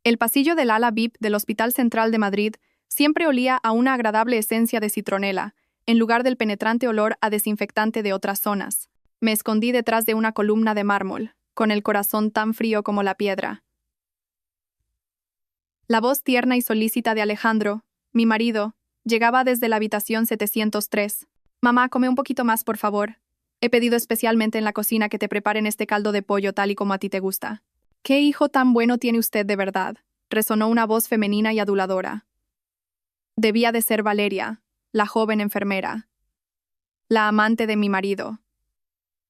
El pasillo del ala VIP del Hospital Central de Madrid siempre olía a una agradable esencia de citronela, en lugar del penetrante olor a desinfectante de otras zonas. Me escondí detrás de una columna de mármol, con el corazón tan frío como la piedra. La voz tierna y solícita de Alejandro, mi marido, llegaba desde la habitación 703. Mamá, come un poquito más, por favor. He pedido especialmente en la cocina que te preparen este caldo de pollo tal y como a ti te gusta. ¿Qué hijo tan bueno tiene usted de verdad?, resonó una voz femenina y aduladora. Debía de ser Valeria, la joven enfermera, la amante de mi marido.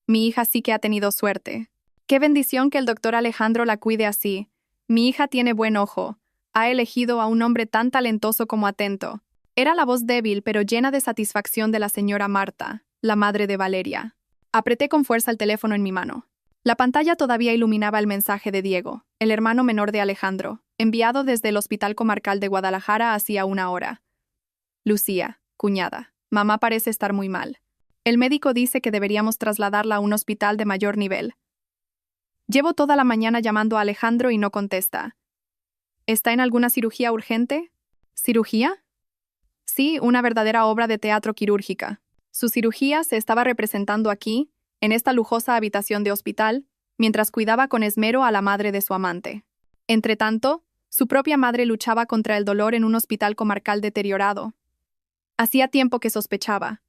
Mi hija sí que ha tenido suerte. Qué bendición que el doctor Alejandro la cuide así. Mi hija tiene buen ojo. Ha elegido a un hombre tan talentoso como atento. Era la voz débil pero llena de satisfacción de la señora Marta, la madre de Valeria. Apreté con fuerza el teléfono en mi mano. La pantalla todavía iluminaba el mensaje de Diego, el hermano menor de Alejandro, enviado desde el Hospital Comarcal de Guadalajara hacía una hora. Lucía, cuñada, mamá parece estar muy mal. El médico dice que deberíamos trasladarla a un hospital de mayor nivel. Llevo toda la mañana llamando a Alejandro y no contesta. ¿Está en alguna cirugía urgente? ¿Cirugía? Sí, una verdadera obra de teatro quirúrgica. Su cirugía se estaba representando aquí, en esta lujosa habitación de hospital, mientras cuidaba con esmero a la madre de su amante. Entretanto, su propia madre luchaba contra el dolor en un hospital comarcal deteriorado. Hacía tiempo que sospechaba.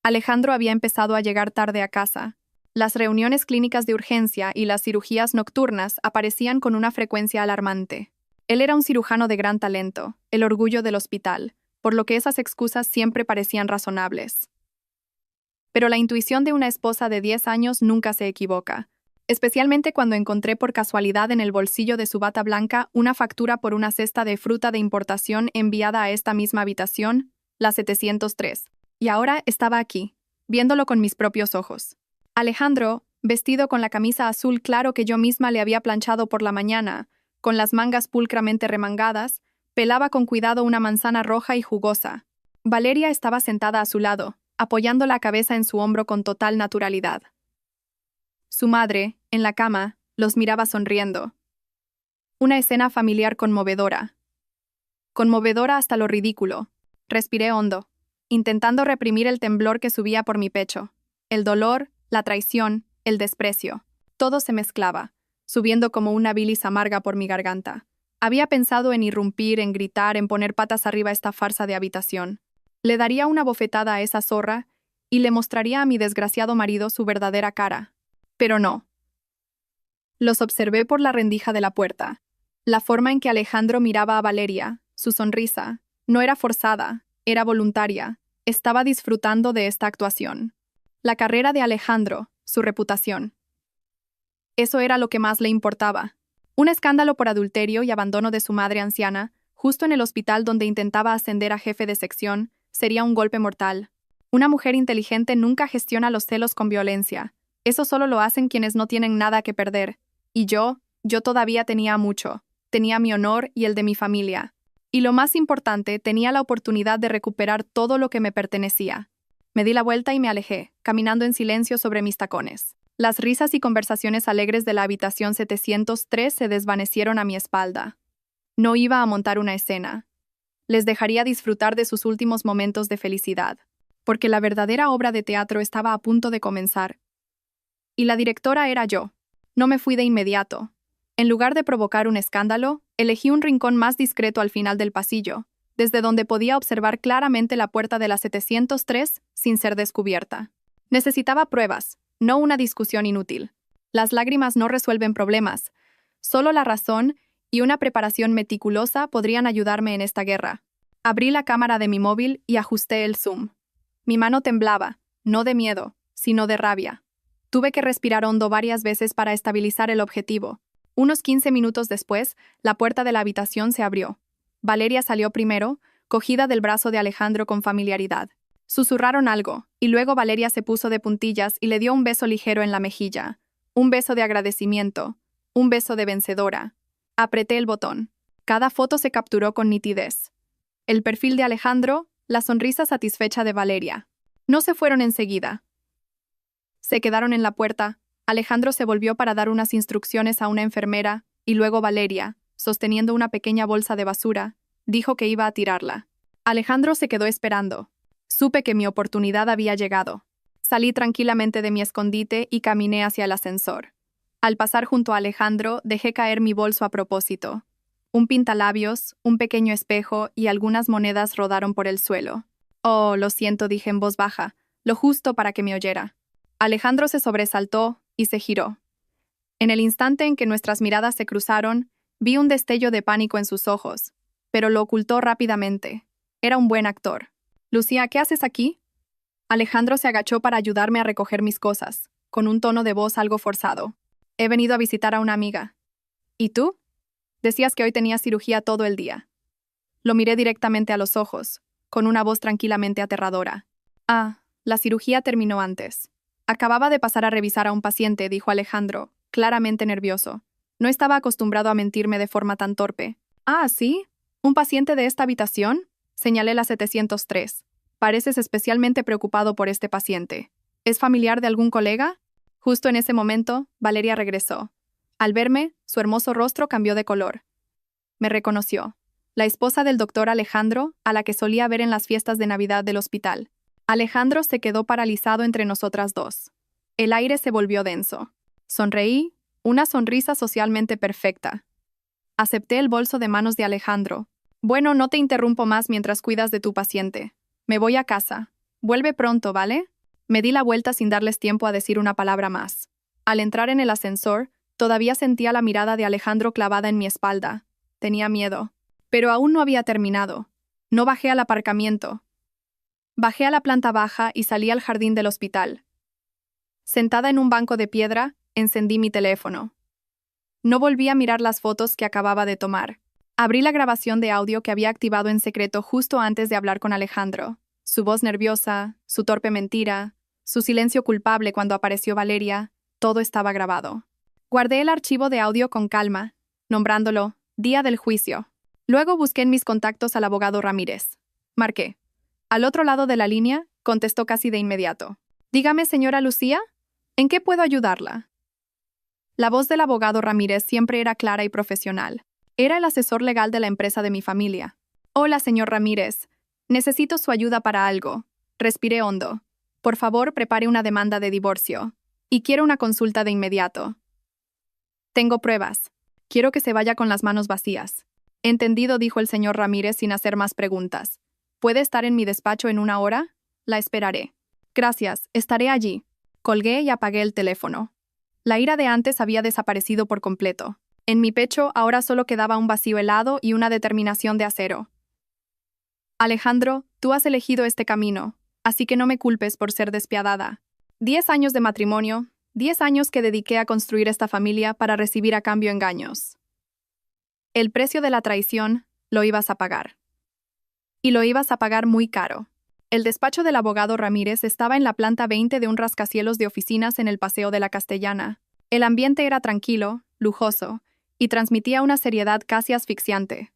Alejandro había empezado a llegar tarde a casa. Las reuniones clínicas de urgencia y las cirugías nocturnas aparecían con una frecuencia alarmante. Él era un cirujano de gran talento, el orgullo del hospital, por lo que esas excusas siempre parecían razonables. Pero la intuición de una esposa de 10 años nunca se equivoca, especialmente cuando encontré por casualidad en el bolsillo de su bata blanca una factura por una cesta de fruta de importación enviada a esta misma habitación, la 703. Y ahora estaba aquí, viéndolo con mis propios ojos. Alejandro, vestido con la camisa azul claro que yo misma le había planchado por la mañana, con las mangas pulcramente remangadas, pelaba con cuidado una manzana roja y jugosa. Valeria estaba sentada a su lado, apoyando la cabeza en su hombro con total naturalidad. Su madre, en la cama, los miraba sonriendo. Una escena familiar conmovedora. Conmovedora hasta lo ridículo. Respiré hondo, intentando reprimir el temblor que subía por mi pecho. El dolor, la traición, el desprecio. Todo se mezclaba, subiendo como una bilis amarga por mi garganta. Había pensado en irrumpir, en gritar, en poner patas arriba esta farsa de habitación. Le daría una bofetada a esa zorra y le mostraría a mi desgraciado marido su verdadera cara. Pero no. Los observé por la rendija de la puerta. La forma en que Alejandro miraba a Valeria, su sonrisa, no era forzada, era voluntaria. Estaba disfrutando de esta actuación. La carrera de Alejandro, su reputación. Eso era lo que más le importaba. Un escándalo por adulterio y abandono de su madre anciana, justo en el hospital donde intentaba ascender a jefe de sección, sería un golpe mortal. Una mujer inteligente nunca gestiona los celos con violencia. Eso solo lo hacen quienes no tienen nada que perder. Y yo todavía tenía mucho. Tenía mi honor y el de mi familia. Y lo más importante, tenía la oportunidad de recuperar todo lo que me pertenecía. Me di la vuelta y me alejé, caminando en silencio sobre mis tacones. Las risas y conversaciones alegres de la habitación 703 se desvanecieron a mi espalda. No iba a montar una escena. Les dejaría disfrutar de sus últimos momentos de felicidad, porque la verdadera obra de teatro estaba a punto de comenzar. Y la directora era yo. No me fui de inmediato. En lugar de provocar un escándalo, elegí un rincón más discreto al final del pasillo, desde donde podía observar claramente la puerta de la 703 sin ser descubierta. Necesitaba pruebas, no una discusión inútil. Las lágrimas no resuelven problemas. Solo la razón y una preparación meticulosa podrían ayudarme en esta guerra. Abrí la cámara de mi móvil y ajusté el zoom. Mi mano temblaba, no de miedo, sino de rabia. Tuve que respirar hondo varias veces para estabilizar el objetivo. Unos 15 minutos después, la puerta de la habitación se abrió. Valeria salió primero, cogida del brazo de Alejandro con familiaridad. Susurraron algo, y luego Valeria se puso de puntillas y le dio un beso ligero en la mejilla. Un beso de agradecimiento, un beso de vencedora. Apreté el botón. Cada foto se capturó con nitidez. El perfil de Alejandro, la sonrisa satisfecha de Valeria. No se fueron enseguida. Se quedaron en la puerta. Alejandro se volvió para dar unas instrucciones a una enfermera, y luego Valeria, sosteniendo una pequeña bolsa de basura, dijo que iba a tirarla. Alejandro se quedó esperando. Supe que mi oportunidad había llegado. Salí tranquilamente de mi escondite y caminé hacia el ascensor. Al pasar junto a Alejandro, dejé caer mi bolso a propósito. Un pintalabios, un pequeño espejo y algunas monedas rodaron por el suelo. Oh, lo siento, dije en voz baja, lo justo para que me oyera. Alejandro se sobresaltó y se giró. En el instante en que nuestras miradas se cruzaron, vi un destello de pánico en sus ojos, pero lo ocultó rápidamente. Era un buen actor. Lucía, ¿qué haces aquí? Alejandro se agachó para ayudarme a recoger mis cosas, con un tono de voz algo forzado. He venido a visitar a una amiga. ¿Y tú? Decías que hoy tenías cirugía todo el día. Lo miré directamente a los ojos, con una voz tranquilamente aterradora. Ah, la cirugía terminó antes. Acababa de pasar a revisar a un paciente, dijo Alejandro, claramente nervioso. No estaba acostumbrado a mentirme de forma tan torpe. Ah, ¿sí? ¿Un paciente de esta habitación? Señalé la 703. Pareces especialmente preocupado por este paciente. ¿Es familiar de algún colega? Justo en ese momento, Valeria regresó. Al verme, su hermoso rostro cambió de color. Me reconoció. La esposa del doctor Alejandro, a la que solía ver en las fiestas de Navidad del hospital. Alejandro se quedó paralizado entre nosotras dos. El aire se volvió denso. Sonreí, una sonrisa socialmente perfecta. Acepté el bolso de manos de Alejandro. Bueno, no te interrumpo más mientras cuidas de tu paciente. Me voy a casa. Vuelve pronto, ¿vale? Me di la vuelta sin darles tiempo a decir una palabra más. Al entrar en el ascensor, todavía sentía la mirada de Alejandro clavada en mi espalda. Tenía miedo. Pero aún no había terminado. No bajé al aparcamiento. Bajé a la planta baja y salí al jardín del hospital. Sentada en un banco de piedra, encendí mi teléfono. No volví a mirar las fotos que acababa de tomar. Abrí la grabación de audio que había activado en secreto justo antes de hablar con Alejandro. Su voz nerviosa, su torpe mentira, su silencio culpable cuando apareció Valeria, todo estaba grabado. Guardé el archivo de audio con calma, nombrándolo Día del Juicio. Luego busqué en mis contactos al abogado Ramírez. Marqué. Al otro lado de la línea, contestó casi de inmediato. Dígame, señora Lucía, ¿en qué puedo ayudarla? La voz del abogado Ramírez siempre era clara y profesional. Era el asesor legal de la empresa de mi familia. Hola, señor Ramírez. Necesito su ayuda para algo. Respiré hondo. Por favor, prepare una demanda de divorcio. Y quiero una consulta de inmediato. Tengo pruebas. Quiero que se vaya con las manos vacías. Entendido, dijo el señor Ramírez sin hacer más preguntas. ¿Puede estar en mi despacho en una hora? La esperaré. Gracias, estaré allí. Colgué y apagué el teléfono. La ira de antes había desaparecido por completo. En mi pecho ahora solo quedaba un vacío helado y una determinación de acero. Alejandro, tú has elegido este camino, así que no me culpes por ser despiadada. 10 años de matrimonio, 10 años que dediqué a construir esta familia para recibir a cambio engaños. El precio de la traición lo ibas a pagar. Y lo ibas a pagar muy caro. El despacho del abogado Ramírez estaba en la planta 20 de un rascacielos de oficinas en el Paseo de la Castellana. El ambiente era tranquilo, lujoso, y transmitía una seriedad casi asfixiante.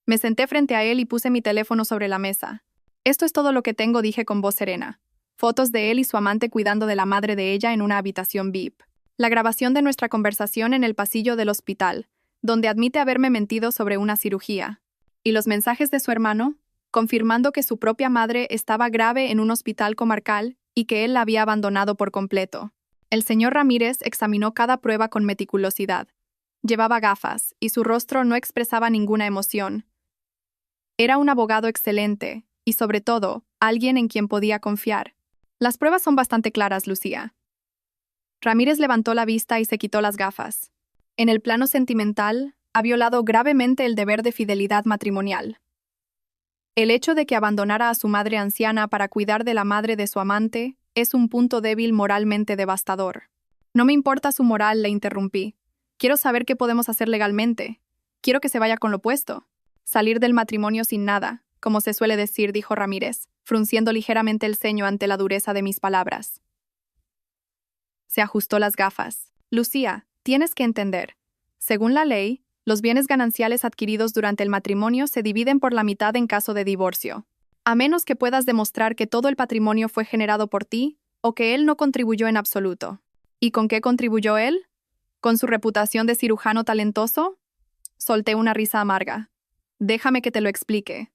Me senté frente a él y puse mi teléfono sobre la mesa. Esto es todo lo que tengo, dije con voz serena. Fotos de él y su amante cuidando de la madre de ella en una habitación VIP. La grabación de nuestra conversación en el pasillo del hospital, donde admite haberme mentido sobre una cirugía. Y los mensajes de su hermano, confirmando que su propia madre estaba grave en un hospital comarcal y que él la había abandonado por completo. El señor Ramírez examinó cada prueba con meticulosidad. Llevaba gafas y su rostro no expresaba ninguna emoción. Era un abogado excelente y, sobre todo, alguien en quien podía confiar. Las pruebas son bastante claras, Lucía. Ramírez levantó la vista y se quitó las gafas. En el plano sentimental, ha violado gravemente el deber de fidelidad matrimonial. El hecho de que abandonara a su madre anciana para cuidar de la madre de su amante es un punto débil moralmente devastador. No me importa su moral, le interrumpí. Quiero saber qué podemos hacer legalmente. Quiero que se vaya con lo puesto. Salir del matrimonio sin nada, como se suele decir, dijo Ramírez, frunciendo ligeramente el ceño ante la dureza de mis palabras. Se ajustó las gafas. Lucía, tienes que entender. Según la ley, los bienes gananciales adquiridos durante el matrimonio se dividen por la mitad en caso de divorcio. A menos que puedas demostrar que todo el patrimonio fue generado por ti o que él no contribuyó en absoluto. ¿Y con qué contribuyó él? ¿Con su reputación de cirujano talentoso? Solté una risa amarga. Déjame que te lo explique.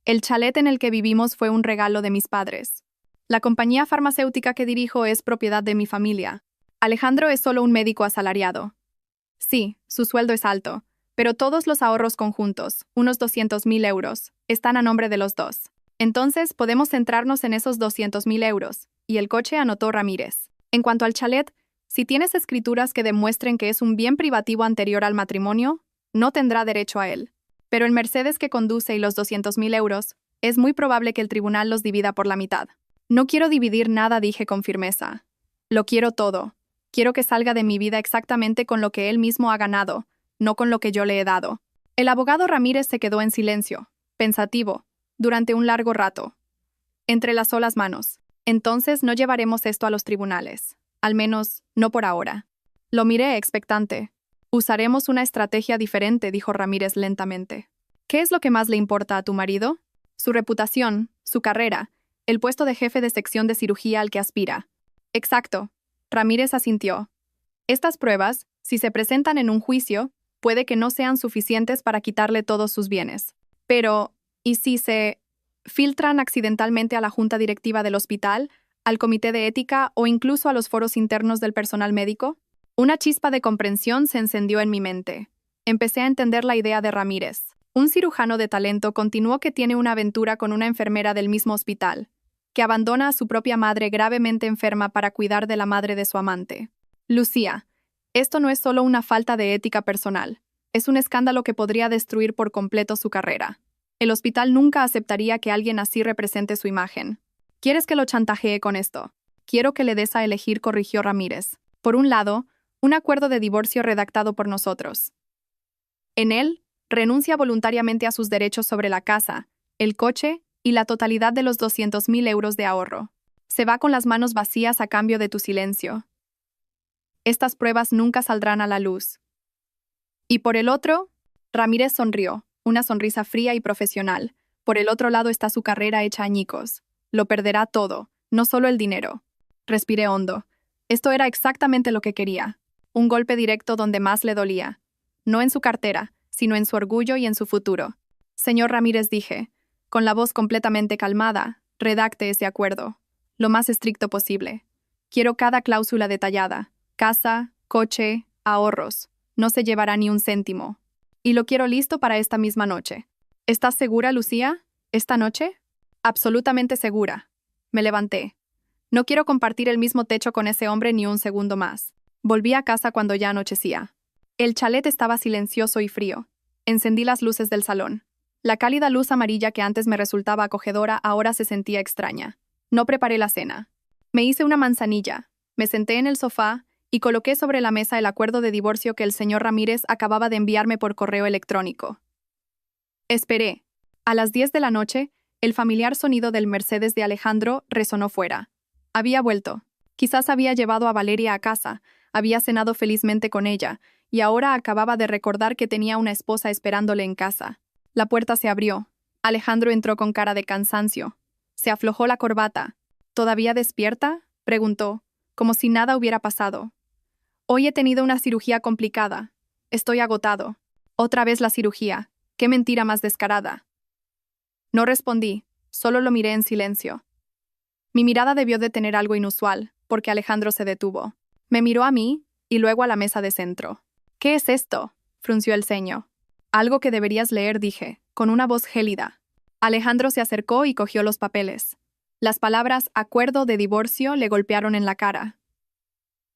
El chalet en el que vivimos fue un regalo de mis padres. La compañía farmacéutica que dirijo es propiedad de mi familia. Alejandro es solo un médico asalariado. Sí, su sueldo es alto, pero todos los ahorros conjuntos, unos 200.000 euros, están a nombre de los dos. Entonces podemos centrarnos en esos 200.000 euros, y el coche, anotó Ramírez. En cuanto al chalet, si tienes escrituras que demuestren que es un bien privativo anterior al matrimonio, no tendrá derecho a él. Pero el Mercedes que conduce y los 200.000 euros, es muy probable que el tribunal los divida por la mitad. No quiero dividir nada, dije con firmeza. Lo quiero todo. Quiero que salga de mi vida exactamente con lo que él mismo ha ganado, no con lo que yo le he dado. El abogado Ramírez se quedó en silencio, pensativo, durante un largo rato. Entrelazó las manos. Entonces no llevaremos esto a los tribunales. Al menos, no por ahora. Lo miré expectante. Usaremos una estrategia diferente, dijo Ramírez lentamente. ¿Qué es lo que más le importa a tu marido? Su reputación, su carrera, el puesto de jefe de sección de cirugía al que aspira. Exacto. Ramírez asintió. Estas pruebas, si se presentan en un juicio, puede que no sean suficientes para quitarle todos sus bienes. Pero, ¿y si se filtran accidentalmente a la junta directiva del hospital, al comité de ética o incluso a los foros internos del personal médico? Una chispa de comprensión se encendió en mi mente. Empecé a entender la idea de Ramírez. Un cirujano de talento continuó que tiene una aventura con una enfermera del mismo hospital, que abandona a su propia madre gravemente enferma para cuidar de la madre de su amante. Lucía, esto no es solo una falta de ética personal, es un escándalo que podría destruir por completo su carrera. El hospital nunca aceptaría que alguien así represente su imagen. ¿Quieres que lo chantajee con esto? Quiero que le des a elegir, corrigió Ramírez. Por un lado, un acuerdo de divorcio redactado por nosotros. En él, renuncia voluntariamente a sus derechos sobre la casa, el coche y la totalidad de los 200.000 euros de ahorro. Se va con las manos vacías a cambio de tu silencio. Estas pruebas nunca saldrán a la luz. Y por el otro, Ramírez sonrió, una sonrisa fría y profesional. Por el otro lado está su carrera hecha añicos. Lo perderá todo, no solo el dinero. Respiré hondo. Esto era exactamente lo que quería. Un golpe directo donde más le dolía. No en su cartera, sino en su orgullo y en su futuro. Señor Ramírez, dije, con la voz completamente calmada, redacte ese acuerdo. Lo más estricto posible. Quiero cada cláusula detallada. Casa, coche, ahorros. No se llevará ni un céntimo. Y lo quiero listo para esta misma noche. ¿Estás segura, Lucía? ¿Esta noche? Absolutamente segura. Me levanté. No quiero compartir el mismo techo con ese hombre ni un segundo más. Volví a casa cuando ya anochecía. El chalet estaba silencioso y frío. Encendí las luces del salón. La cálida luz amarilla que antes me resultaba acogedora ahora se sentía extraña. No preparé la cena. Me hice una manzanilla, me senté en el sofá y coloqué sobre la mesa el acuerdo de divorcio que el señor Ramírez acababa de enviarme por correo electrónico. Esperé. A las 10 de la noche, el familiar sonido del Mercedes de Alejandro resonó fuera. Había vuelto. Quizás había llevado a Valeria a casa, había cenado felizmente con ella, y ahora acababa de recordar que tenía una esposa esperándole en casa. La puerta se abrió. Alejandro entró con cara de cansancio. Se aflojó la corbata. ¿Todavía despierta?, preguntó, como si nada hubiera pasado. Hoy he tenido una cirugía complicada. Estoy agotado. Otra vez la cirugía. Qué mentira más descarada. No respondí, solo lo miré en silencio. Mi mirada debió de tener algo inusual, porque Alejandro se detuvo. Me miró a mí, y luego a la mesa de centro. ¿Qué es esto?, frunció el ceño. Algo que deberías leer, dije, con una voz gélida. Alejandro se acercó y cogió los papeles. Las palabras acuerdo de divorcio le golpearon en la cara.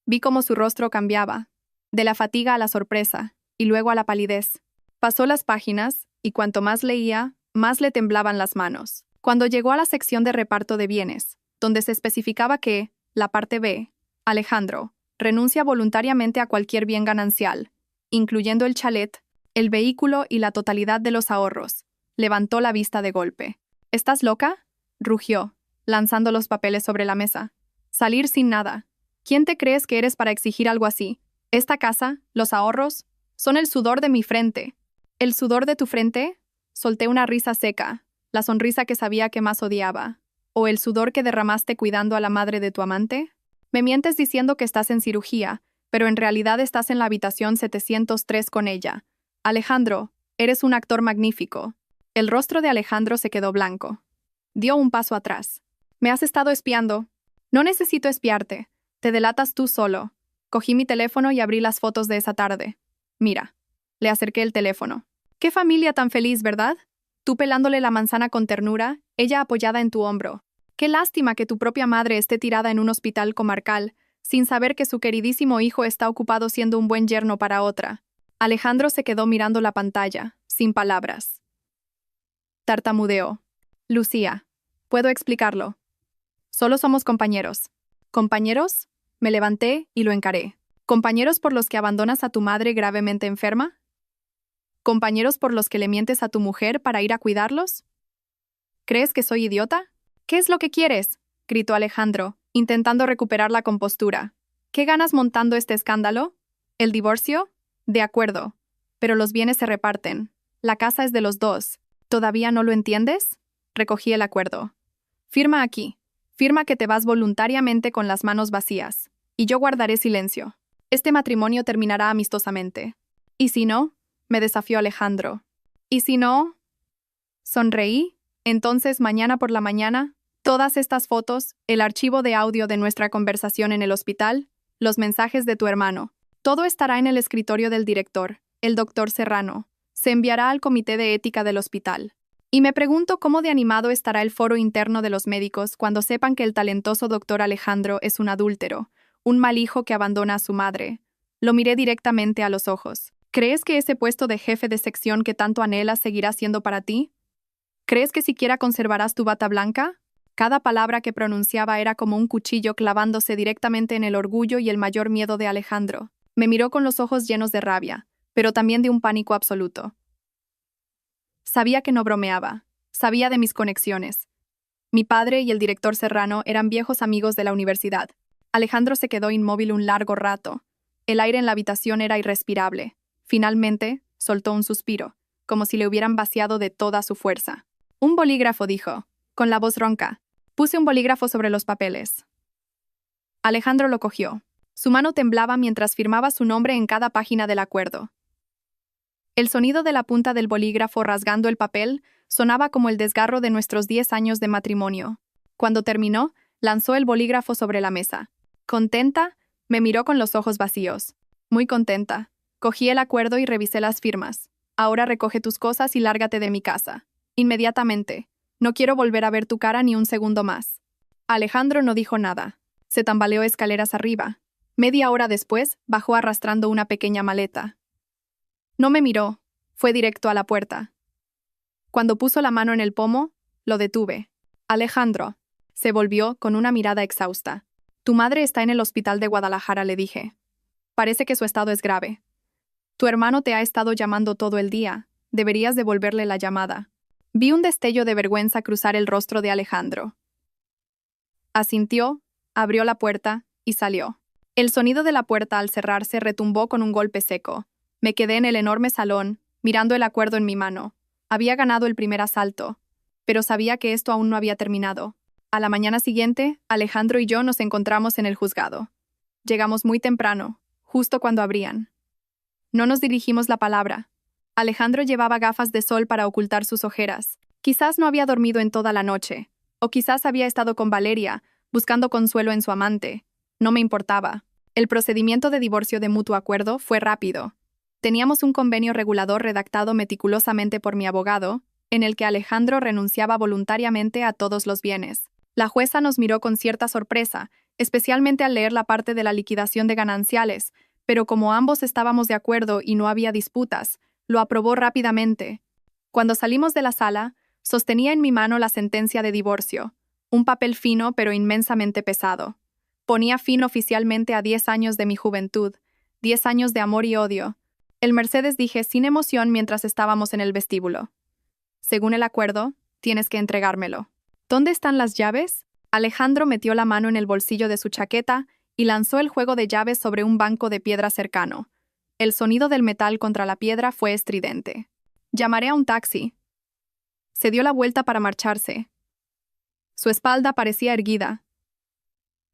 Vi cómo su rostro cambiaba, de la fatiga a la sorpresa, y luego a la palidez. Pasó las páginas, y cuanto más leía, más le temblaban las manos. Cuando llegó a la sección de reparto de bienes, donde se especificaba que, la parte B, Alejandro, renuncia voluntariamente a cualquier bien ganancial, incluyendo el chalet, el vehículo y la totalidad de los ahorros, levantó la vista de golpe. ¿Estás loca?, rugió, lanzando los papeles sobre la mesa. Salir sin nada. ¿Quién te crees que eres para exigir algo así? Esta casa, los ahorros, son el sudor de mi frente. ¿El sudor de tu frente? Solté una risa seca, la sonrisa que sabía que más odiaba. ¿O el sudor que derramaste cuidando a la madre de tu amante? Me mientes diciendo que estás en cirugía, pero en realidad estás en la habitación 703 con ella. Alejandro, eres un actor magnífico. El rostro de Alejandro se quedó blanco. Dio un paso atrás. Me has estado espiando. No necesito espiarte. Te delatas tú solo. Cogí mi teléfono y abrí las fotos de esa tarde. Mira. Le acerqué el teléfono. Qué familia tan feliz, ¿verdad? Tú pelándole la manzana con ternura, ella apoyada en tu hombro. Qué lástima que tu propia madre esté tirada en un hospital comarcal, sin saber que su queridísimo hijo está ocupado siendo un buen yerno para otra. Alejandro se quedó mirando la pantalla, sin palabras. Tartamudeó. Lucía. Puedo explicarlo. Solo somos compañeros. ¿Compañeros? Me levanté y lo encaré. ¿Compañeros por los que abandonas a tu madre gravemente enferma? ¿Compañeros por los que le mientes a tu mujer para ir a cuidarlos? ¿Crees que soy idiota? ¿Qué es lo que quieres?, gritó Alejandro, intentando recuperar la compostura. ¿Qué ganas montando este escándalo? ¿El divorcio? De acuerdo. Pero los bienes se reparten. La casa es de los dos. ¿Todavía no lo entiendes? Recogí el acuerdo. Firma aquí. Firma que te vas voluntariamente con las manos vacías. Y yo guardaré silencio. Este matrimonio terminará amistosamente. ¿Y si no? Me desafió Alejandro. ¿Y si no? Sonreí. Entonces, mañana por la mañana, todas estas fotos, el archivo de audio de nuestra conversación en el hospital, los mensajes de tu hermano, todo estará en el escritorio del director, el doctor Serrano. Se enviará al comité de ética del hospital. Y me pregunto cómo de animado estará el foro interno de los médicos cuando sepan que el talentoso doctor Alejandro es un adúltero, un mal hijo que abandona a su madre. Lo miré directamente a los ojos. ¿Crees que ese puesto de jefe de sección que tanto anhelas seguirá siendo para ti? ¿Crees que siquiera conservarás tu bata blanca? Cada palabra que pronunciaba era como un cuchillo clavándose directamente en el orgullo y el mayor miedo de Alejandro. Me miró con los ojos llenos de rabia, pero también de un pánico absoluto. Sabía que no bromeaba. Sabía de mis conexiones. Mi padre y el director Serrano eran viejos amigos de la universidad. Alejandro se quedó inmóvil un largo rato. El aire en la habitación era irrespirable. Finalmente, soltó un suspiro, como si le hubieran vaciado de toda su fuerza. Un bolígrafo, dijo, con la voz ronca. Puse un bolígrafo sobre los papeles. Alejandro lo cogió. Su mano temblaba mientras firmaba su nombre en cada página del acuerdo. El sonido de la punta del bolígrafo rasgando el papel sonaba como el desgarro de nuestros 10 años de matrimonio. Cuando terminó, lanzó el bolígrafo sobre la mesa. ¿Contenta? Me miró con los ojos vacíos. Muy contenta. Cogí el acuerdo y revisé las firmas. Ahora recoge tus cosas y lárgate de mi casa. Inmediatamente. No quiero volver a ver tu cara ni un segundo más. Alejandro no dijo nada. Se tambaleó escaleras arriba. Media hora después, bajó arrastrando una pequeña maleta. No me miró. Fue directo a la puerta. Cuando puso la mano en el pomo, lo detuve. Alejandro. Se volvió con una mirada exhausta. Tu madre está en el hospital de Guadalajara, le dije. Parece que su estado es grave. Tu hermano te ha estado llamando todo el día. Deberías devolverle la llamada. Vi un destello de vergüenza cruzar el rostro de Alejandro. Asintió, abrió la puerta y salió. El sonido de la puerta al cerrarse retumbó con un golpe seco. Me quedé en el enorme salón, mirando el acuerdo en mi mano. Había ganado el primer asalto, pero sabía que esto aún no había terminado. A la mañana siguiente, Alejandro y yo nos encontramos en el juzgado. Llegamos muy temprano, justo cuando abrían. No nos dirigimos la palabra. Alejandro llevaba gafas de sol para ocultar sus ojeras. Quizás no había dormido en toda la noche, o quizás había estado con Valeria, buscando consuelo en su amante. No me importaba. El procedimiento de divorcio de mutuo acuerdo fue rápido. Teníamos un convenio regulador redactado meticulosamente por mi abogado, en el que Alejandro renunciaba voluntariamente a todos los bienes. La jueza nos miró con cierta sorpresa, especialmente al leer la parte de la liquidación de gananciales, pero como ambos estábamos de acuerdo y no había disputas, lo aprobó rápidamente. Cuando salimos de la sala, sostenía en mi mano la sentencia de divorcio, un papel fino pero inmensamente pesado. Ponía fin oficialmente a 10 años de mi juventud, 10 años de amor y odio. El Mercedes, dije sin emoción mientras estábamos en el vestíbulo. Según el acuerdo, tienes que entregármelo. ¿Dónde están las llaves? Alejandro metió la mano en el bolsillo de su chaqueta y lanzó el juego de llaves sobre un banco de piedra cercano. El sonido del metal contra la piedra fue estridente. Llamaré a un taxi. Se dio la vuelta para marcharse. Su espalda parecía erguida,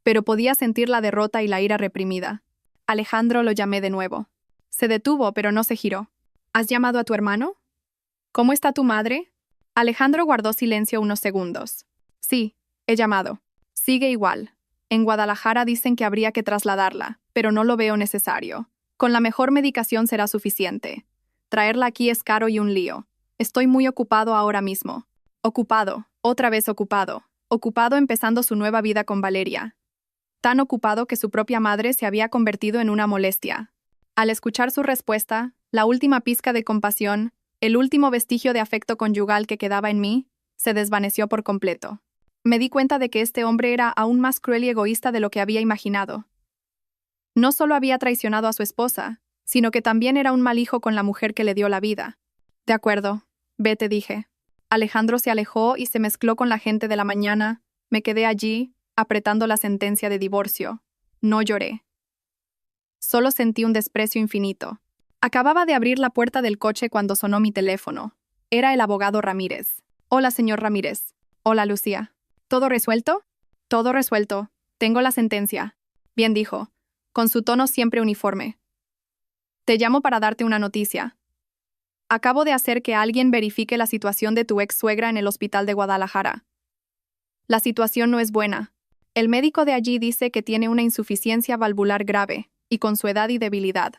pero podía sentir la derrota y la ira reprimida. Alejandro, lo llamé de nuevo. Se detuvo, pero no se giró. ¿Has llamado a tu hermano? ¿Cómo está tu madre? Alejandro guardó silencio unos segundos. Sí, he llamado. Sigue igual. En Guadalajara dicen que habría que trasladarla, pero no lo veo necesario. Con la mejor medicación será suficiente. Traerla aquí es caro y un lío. Estoy muy ocupado ahora mismo. Ocupado, otra vez ocupado. Ocupado empezando su nueva vida con Valeria. Tan ocupado que su propia madre se había convertido en una molestia. Al escuchar su respuesta, la última pizca de compasión, el último vestigio de afecto conyugal que quedaba en mí, se desvaneció por completo. Me di cuenta de que este hombre era aún más cruel y egoísta de lo que había imaginado. No solo había traicionado a su esposa, sino que también era un mal hijo con la mujer que le dio la vida. De acuerdo, vete, dije. Alejandro se alejó y se mezcló con la gente de la mañana. Me quedé allí, apretando la sentencia de divorcio. No lloré. Solo sentí un desprecio infinito. Acababa de abrir la puerta del coche cuando sonó mi teléfono. Era el abogado Ramírez. Hola, señor Ramírez. Hola, Lucía. ¿Todo resuelto? Todo resuelto. Tengo la sentencia. Bien, dijo, con su tono siempre uniforme. Te llamo para darte una noticia. Acabo de hacer que alguien verifique la situación de tu ex suegra en el hospital de Guadalajara. La situación no es buena. El médico de allí dice que tiene una insuficiencia valvular grave, y con su edad y debilidad.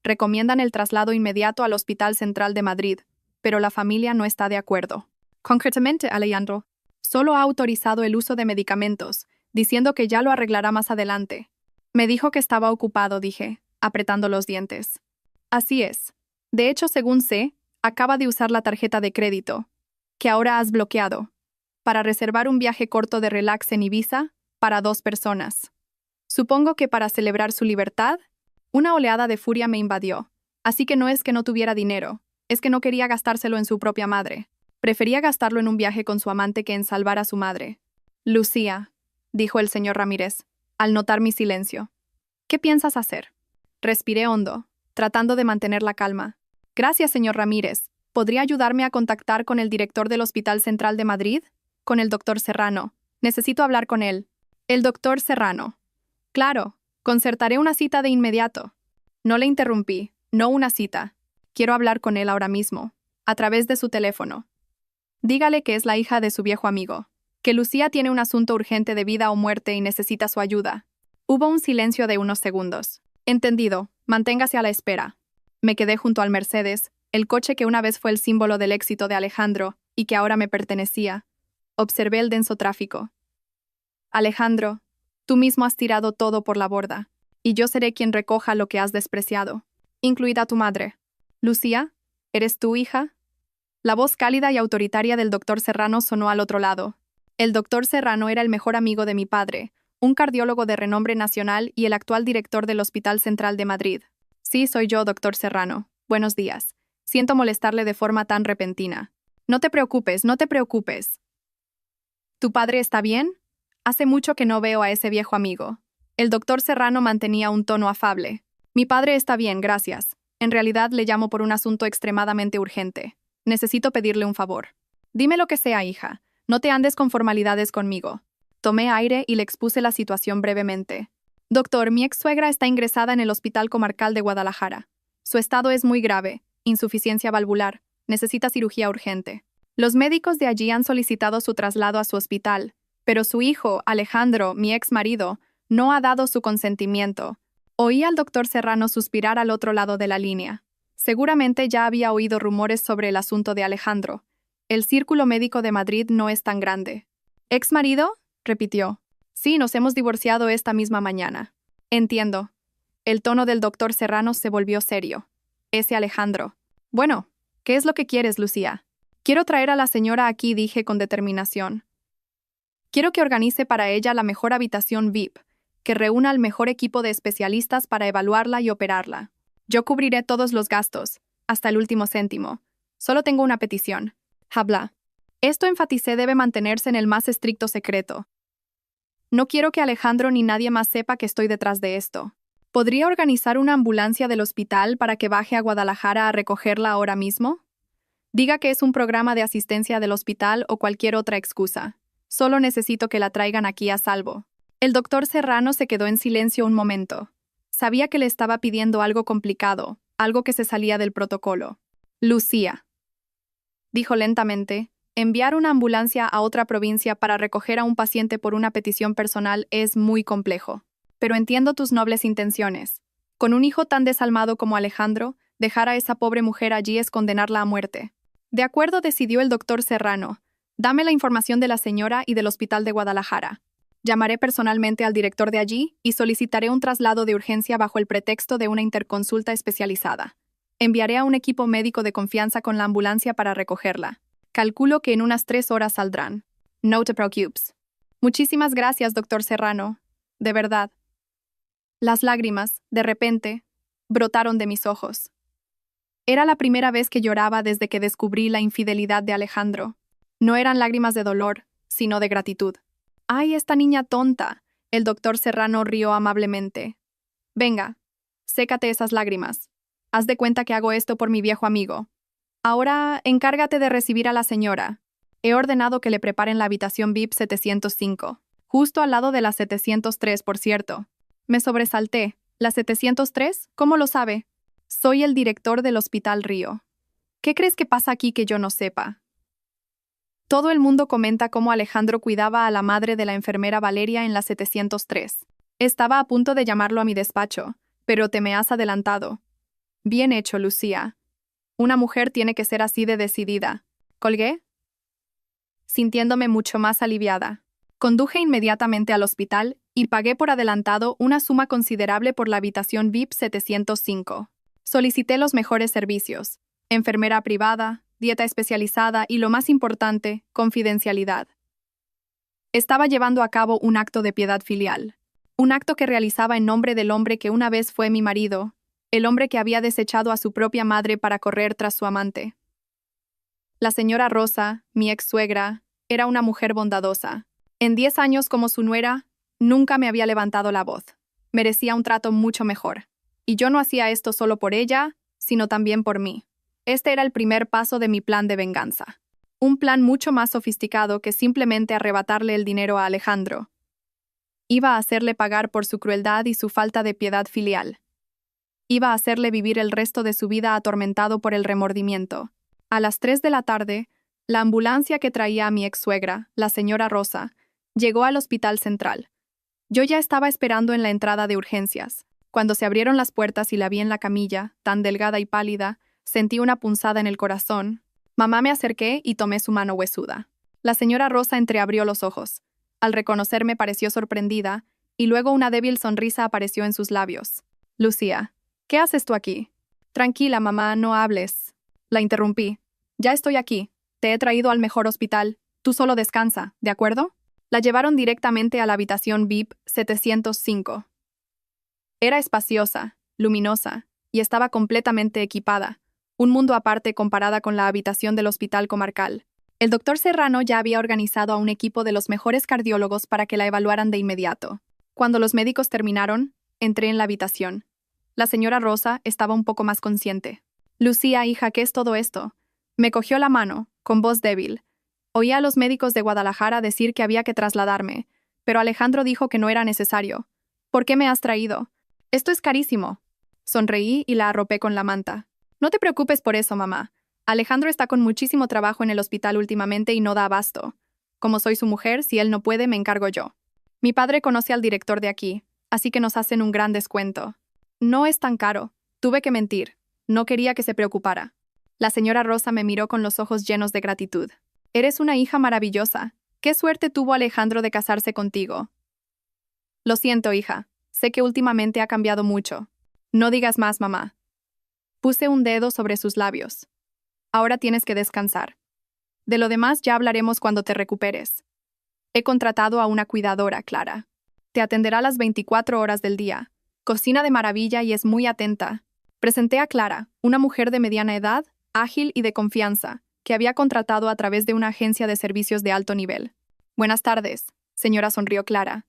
Recomiendan el traslado inmediato al Hospital Central de Madrid, pero la familia no está de acuerdo. Concretamente, Alejandro, solo ha autorizado el uso de medicamentos, diciendo que ya lo arreglará más adelante. Me dijo que estaba ocupado, dije, apretando los dientes. Así es. De hecho, según sé, acaba de usar la tarjeta de crédito, que ahora has bloqueado, para reservar un viaje corto de relax en Ibiza para 2 personas. Supongo que para celebrar su libertad, una oleada de furia me invadió. Así que no es que no tuviera dinero, es que no quería gastárselo en su propia madre. Prefería gastarlo en un viaje con su amante que en salvar a su madre. Lucía, dijo el señor Ramírez, al notar mi silencio. ¿Qué piensas hacer? Respiré hondo, tratando de mantener la calma. Gracias, señor Ramírez. ¿Podría ayudarme a contactar con el director del Hospital Central de Madrid? Con el doctor Serrano. Necesito hablar con él. El doctor Serrano. Claro, concertaré una cita de inmediato. No le interrumpí, no una cita. Quiero hablar con él ahora mismo, a través de su teléfono. Dígale que es la hija de su viejo amigo, que Lucía tiene un asunto urgente de vida o muerte y necesita su ayuda. Hubo un silencio de unos segundos. Entendido, manténgase a la espera. Me quedé junto al Mercedes, el coche que una vez fue el símbolo del éxito de Alejandro y que ahora me pertenecía. Observé el denso tráfico. Alejandro, tú mismo has tirado todo por la borda, y yo seré quien recoja lo que has despreciado, incluida tu madre. Lucía, ¿eres tu hija? La voz cálida y autoritaria del doctor Serrano sonó al otro lado. El doctor Serrano era el mejor amigo de mi padre, un cardiólogo de renombre nacional y el actual director del Hospital Central de Madrid. Sí, soy yo, doctor Serrano. Buenos días. Siento molestarle de forma tan repentina. No te preocupes, no te preocupes. ¿Tu padre está bien? Hace mucho que no veo a ese viejo amigo. El doctor Serrano mantenía un tono afable. Mi padre está bien, gracias. En realidad le llamo por un asunto extremadamente urgente. Necesito pedirle un favor. Dime lo que sea, hija. No te andes con formalidades conmigo. Tomé aire y le expuse la situación brevemente. Doctor, mi ex-suegra está ingresada en el Hospital Comarcal de Guadalajara. Su estado es muy grave, insuficiencia valvular, necesita cirugía urgente. Los médicos de allí han solicitado su traslado a su hospital, pero su hijo, Alejandro, mi ex-marido, no ha dado su consentimiento. Oí al doctor Serrano suspirar al otro lado de la línea. Seguramente ya había oído rumores sobre el asunto de Alejandro. El círculo médico de Madrid no es tan grande. ¿Ex-marido? Repitió. Sí, nos hemos divorciado esta misma mañana. Entiendo. El tono del doctor Serrano se volvió serio. Ese Alejandro. Bueno, ¿qué es lo que quieres, Lucía? Quiero traer a la señora aquí, dije con determinación. Quiero que organice para ella la mejor habitación VIP, que reúna al mejor equipo de especialistas para evaluarla y operarla. Yo cubriré todos los gastos, hasta el último céntimo. Solo tengo una petición. Habla. Esto, enfaticé, debe mantenerse en el más estricto secreto. No quiero que Alejandro ni nadie más sepa que estoy detrás de esto. ¿Podría organizar una ambulancia del hospital para que baje a Guadalajara a recogerla ahora mismo? Diga que es un programa de asistencia del hospital o cualquier otra excusa. Solo necesito que la traigan aquí a salvo. El doctor Serrano se quedó en silencio un momento. Sabía que le estaba pidiendo algo complicado, algo que se salía del protocolo. Lucía, dijo lentamente, enviar una ambulancia a otra provincia para recoger a un paciente por una petición personal es muy complejo. Pero entiendo tus nobles intenciones. Con un hijo tan desalmado como Alejandro, dejar a esa pobre mujer allí es condenarla a muerte. De acuerdo, decidió el doctor Serrano. Dame la información de la señora y del hospital de Guadalajara. Llamaré personalmente al director de allí y solicitaré un traslado de urgencia bajo el pretexto de una interconsulta especializada. Enviaré a un equipo médico de confianza con la ambulancia para recogerla. Calculo que en unas 3 horas saldrán. No te preocupes. Muchísimas gracias, doctor Serrano. De verdad. Las lágrimas, de repente, brotaron de mis ojos. Era la primera vez que lloraba desde que descubrí la infidelidad de Alejandro. No eran lágrimas de dolor, sino de gratitud. ¡Ay, esta niña tonta! El doctor Serrano rió amablemente. Venga, sécate esas lágrimas. Haz de cuenta que hago esto por mi viejo amigo. Ahora, encárgate de recibir a la señora. He ordenado que le preparen la habitación VIP 705, justo al lado de la 703, por cierto. Me sobresalté. ¿La 703? ¿Cómo lo sabe? Soy el director del Hospital Río. ¿Qué crees que pasa aquí que yo no sepa? Todo el mundo comenta cómo Alejandro cuidaba a la madre de la enfermera Valeria en la 703. Estaba a punto de llamarlo a mi despacho, pero te me has adelantado. Bien hecho, Lucía. Una mujer tiene que ser así de decidida. ¿Colgué? Sintiéndome mucho más aliviada. Conduje inmediatamente al hospital y pagué por adelantado una suma considerable por la habitación VIP 705. Solicité los mejores servicios: enfermera privada, dieta especializada y, lo más importante, confidencialidad. Estaba llevando a cabo un acto de piedad filial. Un acto que realizaba en nombre del hombre que una vez fue mi marido, el hombre que había desechado a su propia madre para correr tras su amante. La señora Rosa, mi ex-suegra, era una mujer bondadosa. En 10 años como su nuera, nunca me había levantado la voz. Merecía un trato mucho mejor. Y yo no hacía esto solo por ella, sino también por mí. Este era el primer paso de mi plan de venganza. Un plan mucho más sofisticado que simplemente arrebatarle el dinero a Alejandro. Iba a hacerle pagar por su crueldad y su falta de piedad filial. Iba a hacerle vivir el resto de su vida atormentado por el remordimiento. A las 3 de la tarde, la ambulancia que traía a mi ex-suegra, la señora Rosa, llegó al Hospital Central. Yo ya estaba esperando en la entrada de urgencias. Cuando se abrieron las puertas y la vi en la camilla, tan delgada y pálida, sentí una punzada en el corazón. Mamá, me acerqué y tomé su mano huesuda. La señora Rosa entreabrió los ojos. Al reconocerme pareció sorprendida, y luego una débil sonrisa apareció en sus labios. Lucía, ¿qué haces tú aquí? Tranquila, mamá, no hables. La interrumpí. Ya estoy aquí. Te he traído al mejor hospital. Tú solo descansa, ¿de acuerdo? La llevaron directamente a la habitación VIP 705. Era espaciosa, luminosa, y estaba completamente equipada. Un mundo aparte comparada con la habitación del hospital comarcal. El doctor Serrano ya había organizado a un equipo de los mejores cardiólogos para que la evaluaran de inmediato. Cuando los médicos terminaron, entré en la habitación. La señora Rosa estaba un poco más consciente. Lucía, hija, ¿qué es todo esto? Me cogió la mano, con voz débil. Oía a los médicos de Guadalajara decir que había que trasladarme, pero Alejandro dijo que no era necesario. ¿Por qué me has traído? Esto es carísimo. Sonreí y la arropé con la manta. No te preocupes por eso, mamá. Alejandro está con muchísimo trabajo en el hospital últimamente y no da abasto. Como soy su mujer, si él no puede, me encargo yo. Mi padre conoce al director de aquí, así que nos hacen un gran descuento. No es tan caro. Tuve que mentir. No quería que se preocupara. La señora Rosa me miró con los ojos llenos de gratitud. Eres una hija maravillosa. ¿Qué suerte tuvo Alejandro de casarse contigo? Lo siento, hija. Sé que últimamente ha cambiado mucho. No digas más, mamá. Puse un dedo sobre sus labios. Ahora tienes que descansar. De lo demás ya hablaremos cuando te recuperes. He contratado a una cuidadora, Clara. Te atenderá las 24 horas del día. Cocina de maravilla y es muy atenta. Presenté a Clara, una mujer de mediana edad, ágil y de confianza, que había contratado a través de una agencia de servicios de alto nivel. Buenas tardes, señora, sonrió Clara.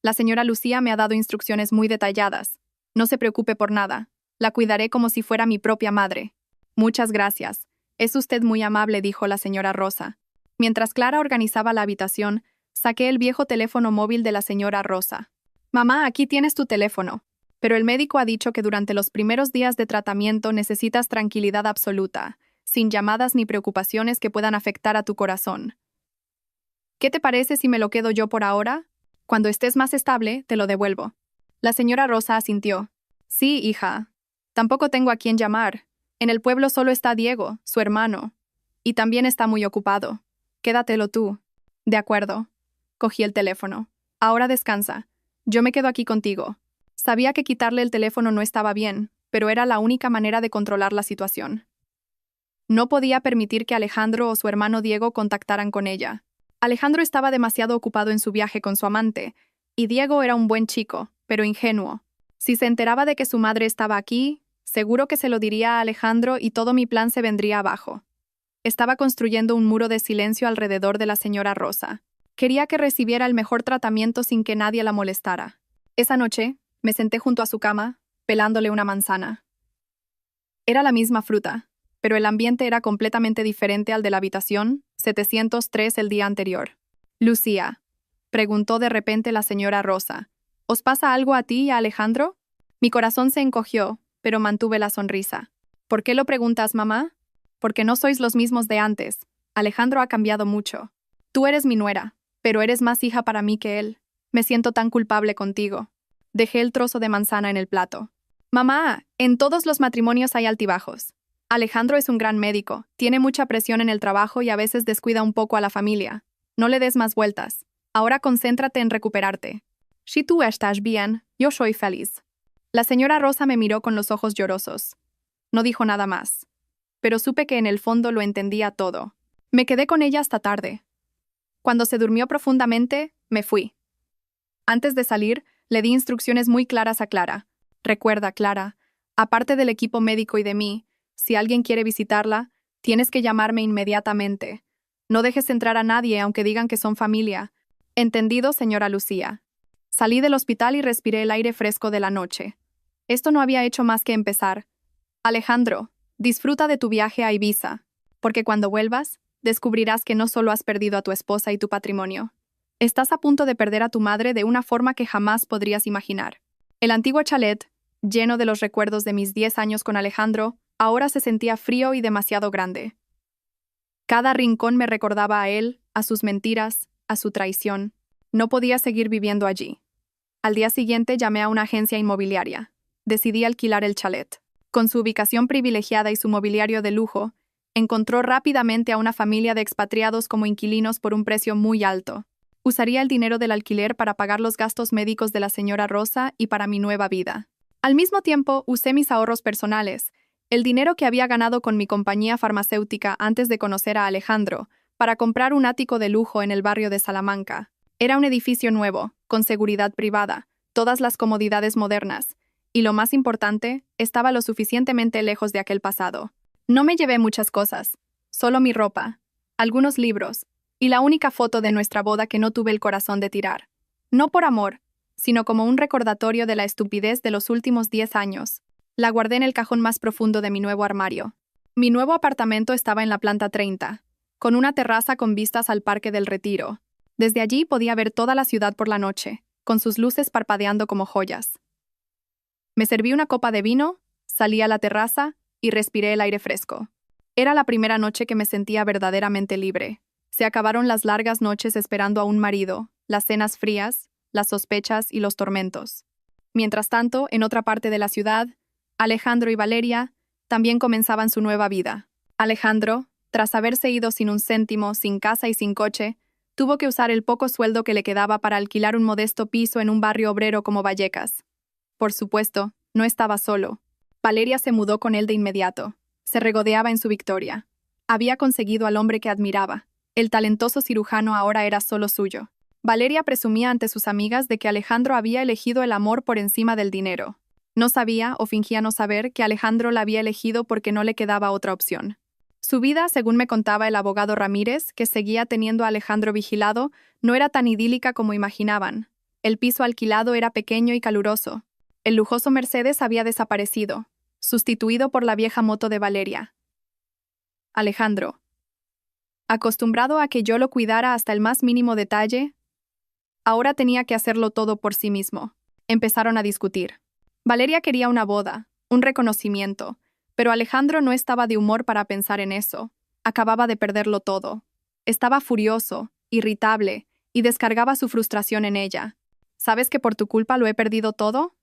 La señora Lucía me ha dado instrucciones muy detalladas. No se preocupe por nada. La cuidaré como si fuera mi propia madre. Muchas gracias. Es usted muy amable, dijo la señora Rosa. Mientras Clara organizaba la habitación, saqué el viejo teléfono móvil de la señora Rosa. Mamá, aquí tienes tu teléfono. Pero el médico ha dicho que durante los primeros días de tratamiento necesitas tranquilidad absoluta, sin llamadas ni preocupaciones que puedan afectar a tu corazón. ¿Qué te parece si me lo quedo yo por ahora? Cuando estés más estable, te lo devuelvo. La señora Rosa asintió. Sí, hija. Tampoco tengo a quién llamar. En el pueblo solo está Diego, su hermano. Y también está muy ocupado. Quédatelo tú. De acuerdo. Cogí el teléfono. Ahora descansa. Yo me quedo aquí contigo. Sabía que quitarle el teléfono no estaba bien, pero era la única manera de controlar la situación. No podía permitir que Alejandro o su hermano Diego contactaran con ella. Alejandro estaba demasiado ocupado en su viaje con su amante, y Diego era un buen chico, pero ingenuo. Si se enteraba de que su madre estaba aquí, seguro que se lo diría a Alejandro y todo mi plan se vendría abajo. Estaba construyendo un muro de silencio alrededor de la señora Rosa. Quería que recibiera el mejor tratamiento sin que nadie la molestara. Esa noche, me senté junto a su cama, pelándole una manzana. Era la misma fruta, pero el ambiente era completamente diferente al de la habitación 703 el día anterior. Lucía, preguntó de repente la señora Rosa, ¿os pasa algo a ti y a Alejandro? Mi corazón se encogió, pero mantuve la sonrisa. ¿Por qué lo preguntas, mamá? Porque no sois los mismos de antes. Alejandro ha cambiado mucho. Tú eres mi nuera, pero eres más hija para mí que él. Me siento tan culpable contigo. Dejé el trozo de manzana en el plato. Mamá, en todos los matrimonios hay altibajos. Alejandro es un gran médico, tiene mucha presión en el trabajo y a veces descuida un poco a la familia. No le des más vueltas. Ahora concéntrate en recuperarte. Si tú estás bien, yo soy feliz. La señora Rosa me miró con los ojos llorosos. No dijo nada más. Pero supe que en el fondo lo entendía todo. Me quedé con ella hasta tarde. Cuando se durmió profundamente, me fui. Antes de salir, le di instrucciones muy claras a Clara. Recuerda, Clara, aparte del equipo médico y de mí, si alguien quiere visitarla, tienes que llamarme inmediatamente. No dejes entrar a nadie aunque digan que son familia. Entendido, señora Lucía. Salí del hospital y respiré el aire fresco de la noche. Esto no había hecho más que empezar. Alejandro, disfruta de tu viaje a Ibiza, porque cuando vuelvas, descubrirás que no solo has perdido a tu esposa y tu patrimonio. Estás a punto de perder a tu madre de una forma que jamás podrías imaginar. El antiguo chalet, lleno de los recuerdos de mis 10 años con Alejandro, ahora se sentía frío y demasiado grande. Cada rincón me recordaba a él, a sus mentiras, a su traición. No podía seguir viviendo allí. Al día siguiente llamé a una agencia inmobiliaria. Decidí alquilar el chalet. Con su ubicación privilegiada y su mobiliario de lujo, encontró rápidamente a una familia de expatriados como inquilinos por un precio muy alto. Usaría el dinero del alquiler para pagar los gastos médicos de la señora Rosa y para mi nueva vida. Al mismo tiempo, usé mis ahorros personales, el dinero que había ganado con mi compañía farmacéutica antes de conocer a Alejandro, para comprar un ático de lujo en el barrio de Salamanca. Era un edificio nuevo, con seguridad privada, todas las comodidades modernas, y lo más importante, estaba lo suficientemente lejos de aquel pasado. No me llevé muchas cosas, solo mi ropa, algunos libros, y la única foto de nuestra boda que no tuve el corazón de tirar. No por amor, sino como un recordatorio de la estupidez de los últimos 10 años. La guardé en el cajón más profundo de mi nuevo armario. Mi nuevo apartamento estaba en la planta 30, con una terraza con vistas al Parque del Retiro. Desde allí podía ver toda la ciudad por la noche, con sus luces parpadeando como joyas. Me serví una copa de vino, salí a la terraza y respiré el aire fresco. Era la primera noche que me sentía verdaderamente libre. Se acabaron las largas noches esperando a un marido, las cenas frías, las sospechas y los tormentos. Mientras tanto, en otra parte de la ciudad, Alejandro y Valeria también comenzaban su nueva vida. Alejandro, tras haberse ido sin un céntimo, sin casa y sin coche, tuvo que usar el poco sueldo que le quedaba para alquilar un modesto piso en un barrio obrero como Vallecas. Por supuesto, no estaba solo. Valeria se mudó con él de inmediato. Se regodeaba en su victoria. Había conseguido al hombre que admiraba. El talentoso cirujano ahora era solo suyo. Valeria presumía ante sus amigas de que Alejandro había elegido el amor por encima del dinero. No sabía, o fingía no saber, que Alejandro la había elegido porque no le quedaba otra opción. Su vida, según me contaba el abogado Ramírez, que seguía teniendo a Alejandro vigilado, no era tan idílica como imaginaban. El piso alquilado era pequeño y caluroso. El lujoso Mercedes había desaparecido, sustituido por la vieja moto de Valeria. Alejandro, acostumbrado a que yo lo cuidara hasta el más mínimo detalle, ahora tenía que hacerlo todo por sí mismo. Empezaron a discutir. Valeria quería una boda, un reconocimiento, pero Alejandro no estaba de humor para pensar en eso. Acababa de perderlo todo. Estaba furioso, irritable, y descargaba su frustración en ella. ¿Sabes que por tu culpa lo he perdido todo?,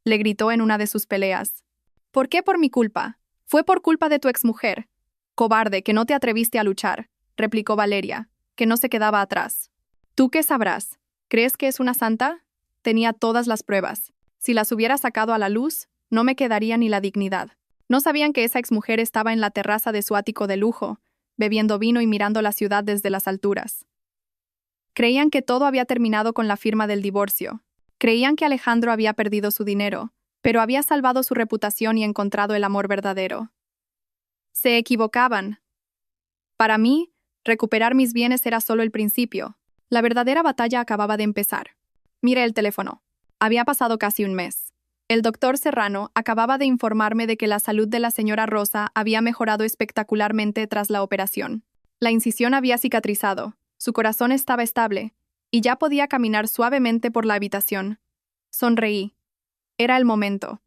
le gritó en una de sus peleas. ¿Por qué por mi culpa? Fue por culpa de tu exmujer. Cobarde, que no te atreviste a luchar, replicó Valeria, que no se quedaba atrás. ¿Tú qué sabrás? ¿Crees que es una santa? Tenía todas las pruebas. Si las hubiera sacado a la luz, no me quedaría ni la dignidad. No sabían que esa exmujer estaba en la terraza de su ático de lujo, bebiendo vino y mirando la ciudad desde las alturas. Creían que todo había terminado con la firma del divorcio. Creían que Alejandro había perdido su dinero, pero había salvado su reputación y encontrado el amor verdadero. Se equivocaban. Para mí, recuperar mis bienes era solo el principio. La verdadera batalla acababa de empezar. Miré el teléfono. Había pasado casi un mes. El doctor Serrano acababa de informarme de que la salud de la señora Rosa había mejorado espectacularmente tras la operación. La incisión había cicatrizado, su corazón estaba estable, y ya podía caminar suavemente por la habitación. Sonreí. Era el momento.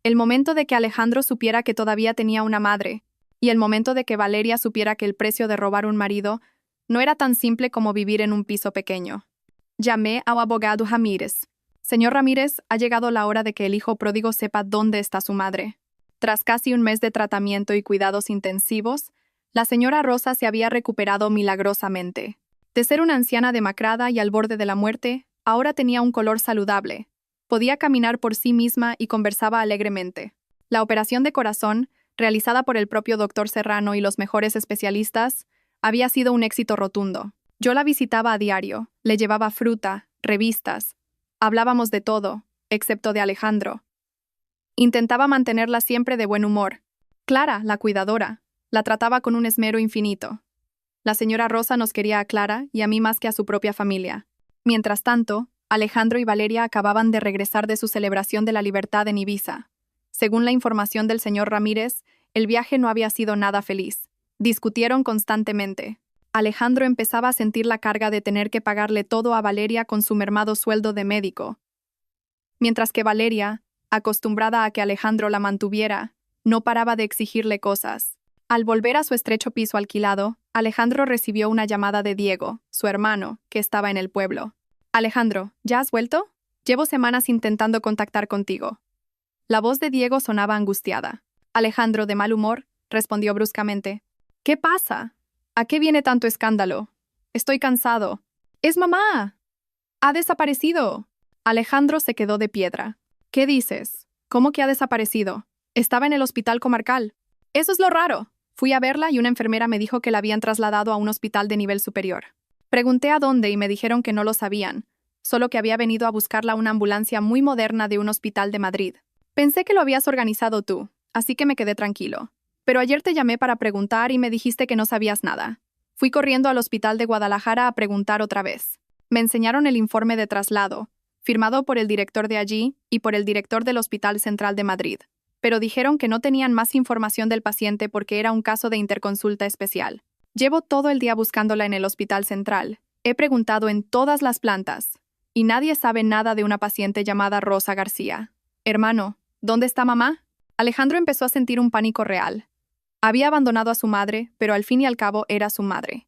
El momento de que Alejandro supiera que todavía tenía una madre, y el momento de que Valeria supiera que el precio de robar un marido no era tan simple como vivir en un piso pequeño. Llamé al abogado Ramírez. Señor Ramírez, ha llegado la hora de que el hijo pródigo sepa dónde está su madre. Tras casi un mes de tratamiento y cuidados intensivos, la señora Rosa se había recuperado milagrosamente. De ser una anciana demacrada y al borde de la muerte, ahora tenía un color saludable. Podía caminar por sí misma y conversaba alegremente. La operación de corazón, realizada por el propio doctor Serrano y los mejores especialistas, había sido un éxito rotundo. Yo la visitaba a diario, le llevaba fruta, revistas. Hablábamos de todo, excepto de Alejandro. Intentaba mantenerla siempre de buen humor. Clara, la cuidadora, la trataba con un esmero infinito. La señora Rosa nos quería a Clara y a mí más que a su propia familia. Mientras tanto, Alejandro y Valeria acababan de regresar de su celebración de la libertad en Ibiza. Según la información del señor Ramírez, el viaje no había sido nada feliz. Discutieron constantemente. Alejandro empezaba a sentir la carga de tener que pagarle todo a Valeria con su mermado sueldo de médico. Mientras que Valeria, acostumbrada a que Alejandro la mantuviera, no paraba de exigirle cosas. Al volver a su estrecho piso alquilado, Alejandro recibió una llamada de Diego, su hermano, que estaba en el pueblo. Alejandro, ¿ya has vuelto? Llevo semanas intentando contactar contigo. La voz de Diego sonaba angustiada. Alejandro, de mal humor, respondió bruscamente. ¿Qué pasa? ¿A qué viene tanto escándalo? Estoy cansado. ¡Es mamá! ¡Ha desaparecido! Alejandro se quedó de piedra. ¿Qué dices? ¿Cómo que ha desaparecido? Estaba en el hospital comarcal. Eso es lo raro. Fui a verla y una enfermera me dijo que la habían trasladado a un hospital de nivel superior. Pregunté a dónde y me dijeron que no lo sabían, solo que había venido a buscarla una ambulancia muy moderna de un hospital de Madrid. Pensé que lo habías organizado tú, así que me quedé tranquilo. Pero ayer te llamé para preguntar y me dijiste que no sabías nada. Fui corriendo al hospital de Guadalajara a preguntar otra vez. Me enseñaron el informe de traslado, firmado por el director de allí y por el director del Hospital Central de Madrid. Pero dijeron que no tenían más información del paciente porque era un caso de interconsulta especial. Llevo todo el día buscándola en el Hospital Central. He preguntado en todas las plantas. Y nadie sabe nada de una paciente llamada Rosa García. Hermano, ¿dónde está mamá? Alejandro empezó a sentir un pánico real. Había abandonado a su madre, pero al fin y al cabo era su madre.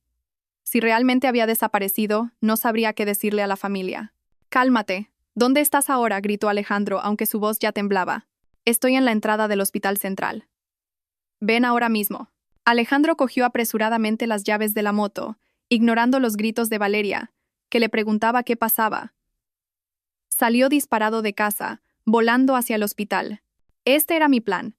Si realmente había desaparecido, no sabría qué decirle a la familia. Cálmate. ¿Dónde estás ahora?, gritó Alejandro, aunque su voz ya temblaba. Estoy en la entrada del Hospital Central. Ven ahora mismo. Alejandro cogió apresuradamente las llaves de la moto, ignorando los gritos de Valeria, que le preguntaba qué pasaba. Salió disparado de casa, volando hacia el hospital. Este era mi plan.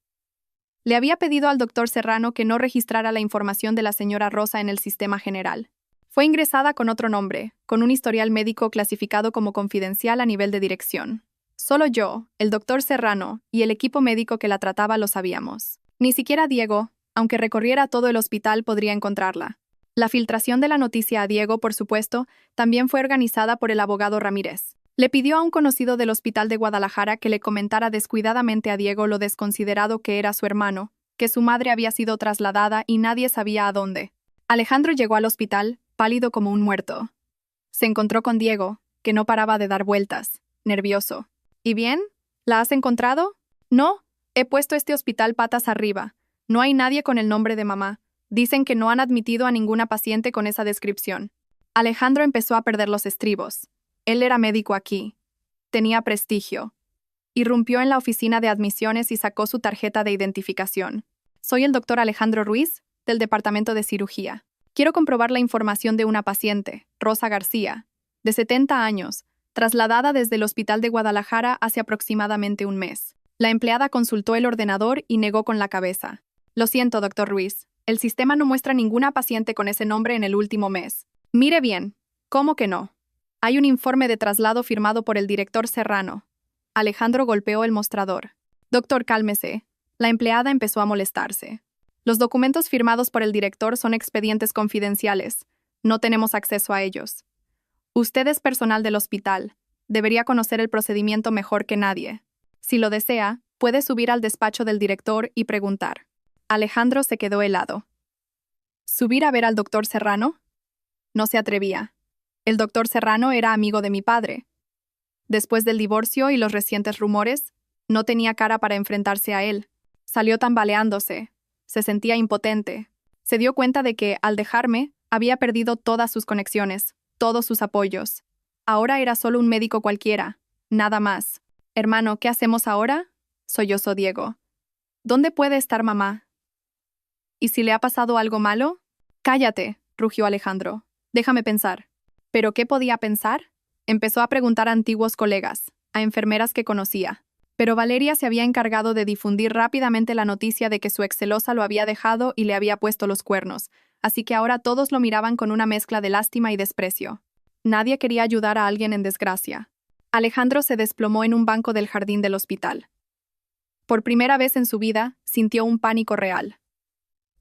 Le había pedido al doctor Serrano que no registrara la información de la señora Rosa en el sistema general. Fue ingresada con otro nombre, con un historial médico clasificado como confidencial a nivel de dirección. Solo yo, el doctor Serrano y el equipo médico que la trataba lo sabíamos. Ni siquiera Diego, aunque recorriera todo el hospital, podría encontrarla. La filtración de la noticia a Diego, por supuesto, también fue organizada por el abogado Ramírez. Le pidió a un conocido del hospital de Guadalajara que le comentara descuidadamente a Diego lo desconsiderado que era su hermano, que su madre había sido trasladada y nadie sabía a dónde. Alejandro llegó al hospital, pálido como un muerto. Se encontró con Diego, que no paraba de dar vueltas, nervioso. ¿Y bien? ¿La has encontrado? No, he puesto este hospital patas arriba. No hay nadie con el nombre de mamá. Dicen que no han admitido a ninguna paciente con esa descripción. Alejandro empezó a perder los estribos. Él era médico aquí. Tenía prestigio. Irrumpió en la oficina de admisiones y sacó su tarjeta de identificación. Soy el doctor Alejandro Ruiz, del Departamento de Cirugía. Quiero comprobar la información de una paciente, Rosa García, de 70 años, trasladada desde el Hospital de Guadalajara hace aproximadamente un mes. La empleada consultó el ordenador y negó con la cabeza. Lo siento, doctor Ruiz. El sistema no muestra ninguna paciente con ese nombre en el último mes. Mire bien. ¿Cómo que no? Hay un informe de traslado firmado por el director Serrano. Alejandro golpeó el mostrador. Doctor, cálmese. La empleada empezó a molestarse. Los documentos firmados por el director son expedientes confidenciales. No tenemos acceso a ellos. Usted es personal del hospital. Debería conocer el procedimiento mejor que nadie. Si lo desea, puede subir al despacho del director y preguntar. Alejandro se quedó helado. ¿Subir a ver al doctor Serrano? No se atrevía. El doctor Serrano era amigo de mi padre. Después del divorcio y los recientes rumores, no tenía cara para enfrentarse a él. Salió tambaleándose. Se sentía impotente. Se dio cuenta de que, al dejarme, había perdido todas sus conexiones, todos sus apoyos. Ahora era solo un médico cualquiera, nada más. Hermano, ¿qué hacemos ahora? Sollozó Diego. ¿Dónde puede estar mamá? ¿Y si le ha pasado algo malo? Cállate, rugió Alejandro. Déjame pensar. ¿Pero qué podía pensar? Empezó a preguntar a antiguos colegas, a enfermeras que conocía. Pero Valeria se había encargado de difundir rápidamente la noticia de que su excelosa lo había dejado y le había puesto los cuernos, así que ahora todos lo miraban con una mezcla de lástima y desprecio. Nadie quería ayudar a alguien en desgracia. Alejandro se desplomó en un banco del jardín del hospital. Por primera vez en su vida, sintió un pánico real.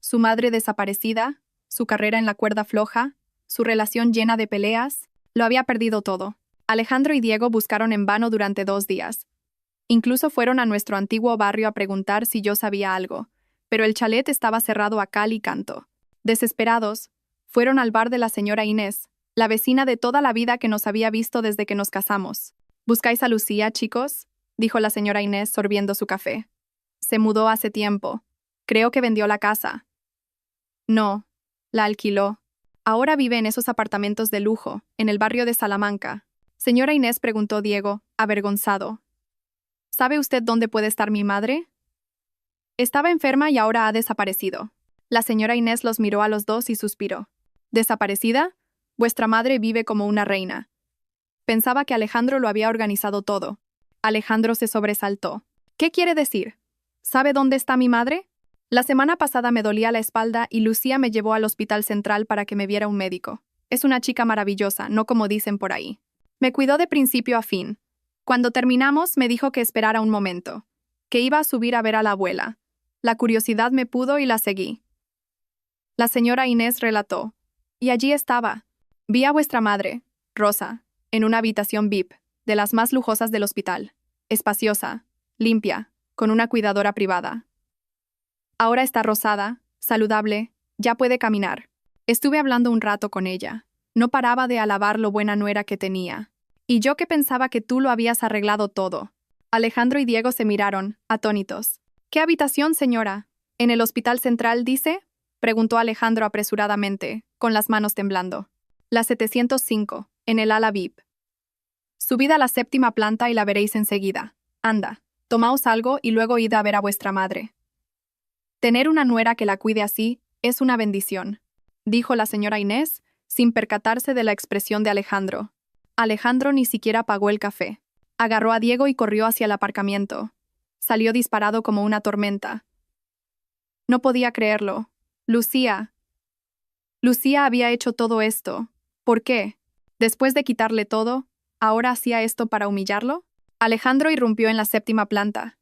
Su madre desaparecida, su carrera en la cuerda floja, su relación llena de peleas, lo había perdido todo. Alejandro y Diego buscaron en vano durante 2 días. Incluso fueron a nuestro antiguo barrio a preguntar si yo sabía algo, pero el chalet estaba cerrado a cal y canto. Desesperados, fueron al bar de la señora Inés, la vecina de toda la vida que nos había visto desde que nos casamos. ¿Buscáis a Lucía, chicos?, dijo la señora Inés sorbiendo su café. Se mudó hace tiempo. Creo que vendió la casa. No, la alquiló. Ahora vive en esos apartamentos de lujo, en el barrio de Salamanca. Señora Inés, preguntó Diego, avergonzado. ¿Sabe usted dónde puede estar mi madre? Estaba enferma y ahora ha desaparecido. La señora Inés los miró a los dos y suspiró. ¿Desaparecida? Vuestra madre vive como una reina. Pensaba que Alejandro lo había organizado todo. Alejandro se sobresaltó. ¿Qué quiere decir? ¿Sabe dónde está mi madre? La semana pasada me dolía la espalda y Lucía me llevó al hospital central para que me viera un médico. Es una chica maravillosa, no como dicen por ahí. Me cuidó de principio a fin. Cuando terminamos, me dijo que esperara un momento, que iba a subir a ver a la abuela. La curiosidad me pudo y la seguí. La señora Inés relató. Y allí estaba. Vi a vuestra madre, Rosa, en una habitación VIP, de las más lujosas del hospital. Espaciosa, limpia, con una cuidadora privada. Ahora está rosada, saludable, ya puede caminar. Estuve hablando un rato con ella. No paraba de alabar lo buena nuera que tenía. Y yo que pensaba que tú lo habías arreglado todo. Alejandro y Diego se miraron, atónitos. ¿Qué habitación, señora? ¿En el hospital central, dice? Preguntó Alejandro apresuradamente, con las manos temblando. La 705, en el ala VIP. Subid a la 7ª planta y la veréis enseguida. Anda, tomaos algo y luego id a ver a vuestra madre. Tener una nuera que la cuide así es una bendición, dijo la señora Inés, sin percatarse de la expresión de Alejandro. Alejandro ni siquiera pagó el café. Agarró a Diego y corrió hacia el aparcamiento. Salió disparado como una tormenta. No podía creerlo. Lucía. Lucía había hecho todo esto. ¿Por qué? Después de quitarle todo, ¿ahora hacía esto para humillarlo? Alejandro irrumpió en la 7ª planta.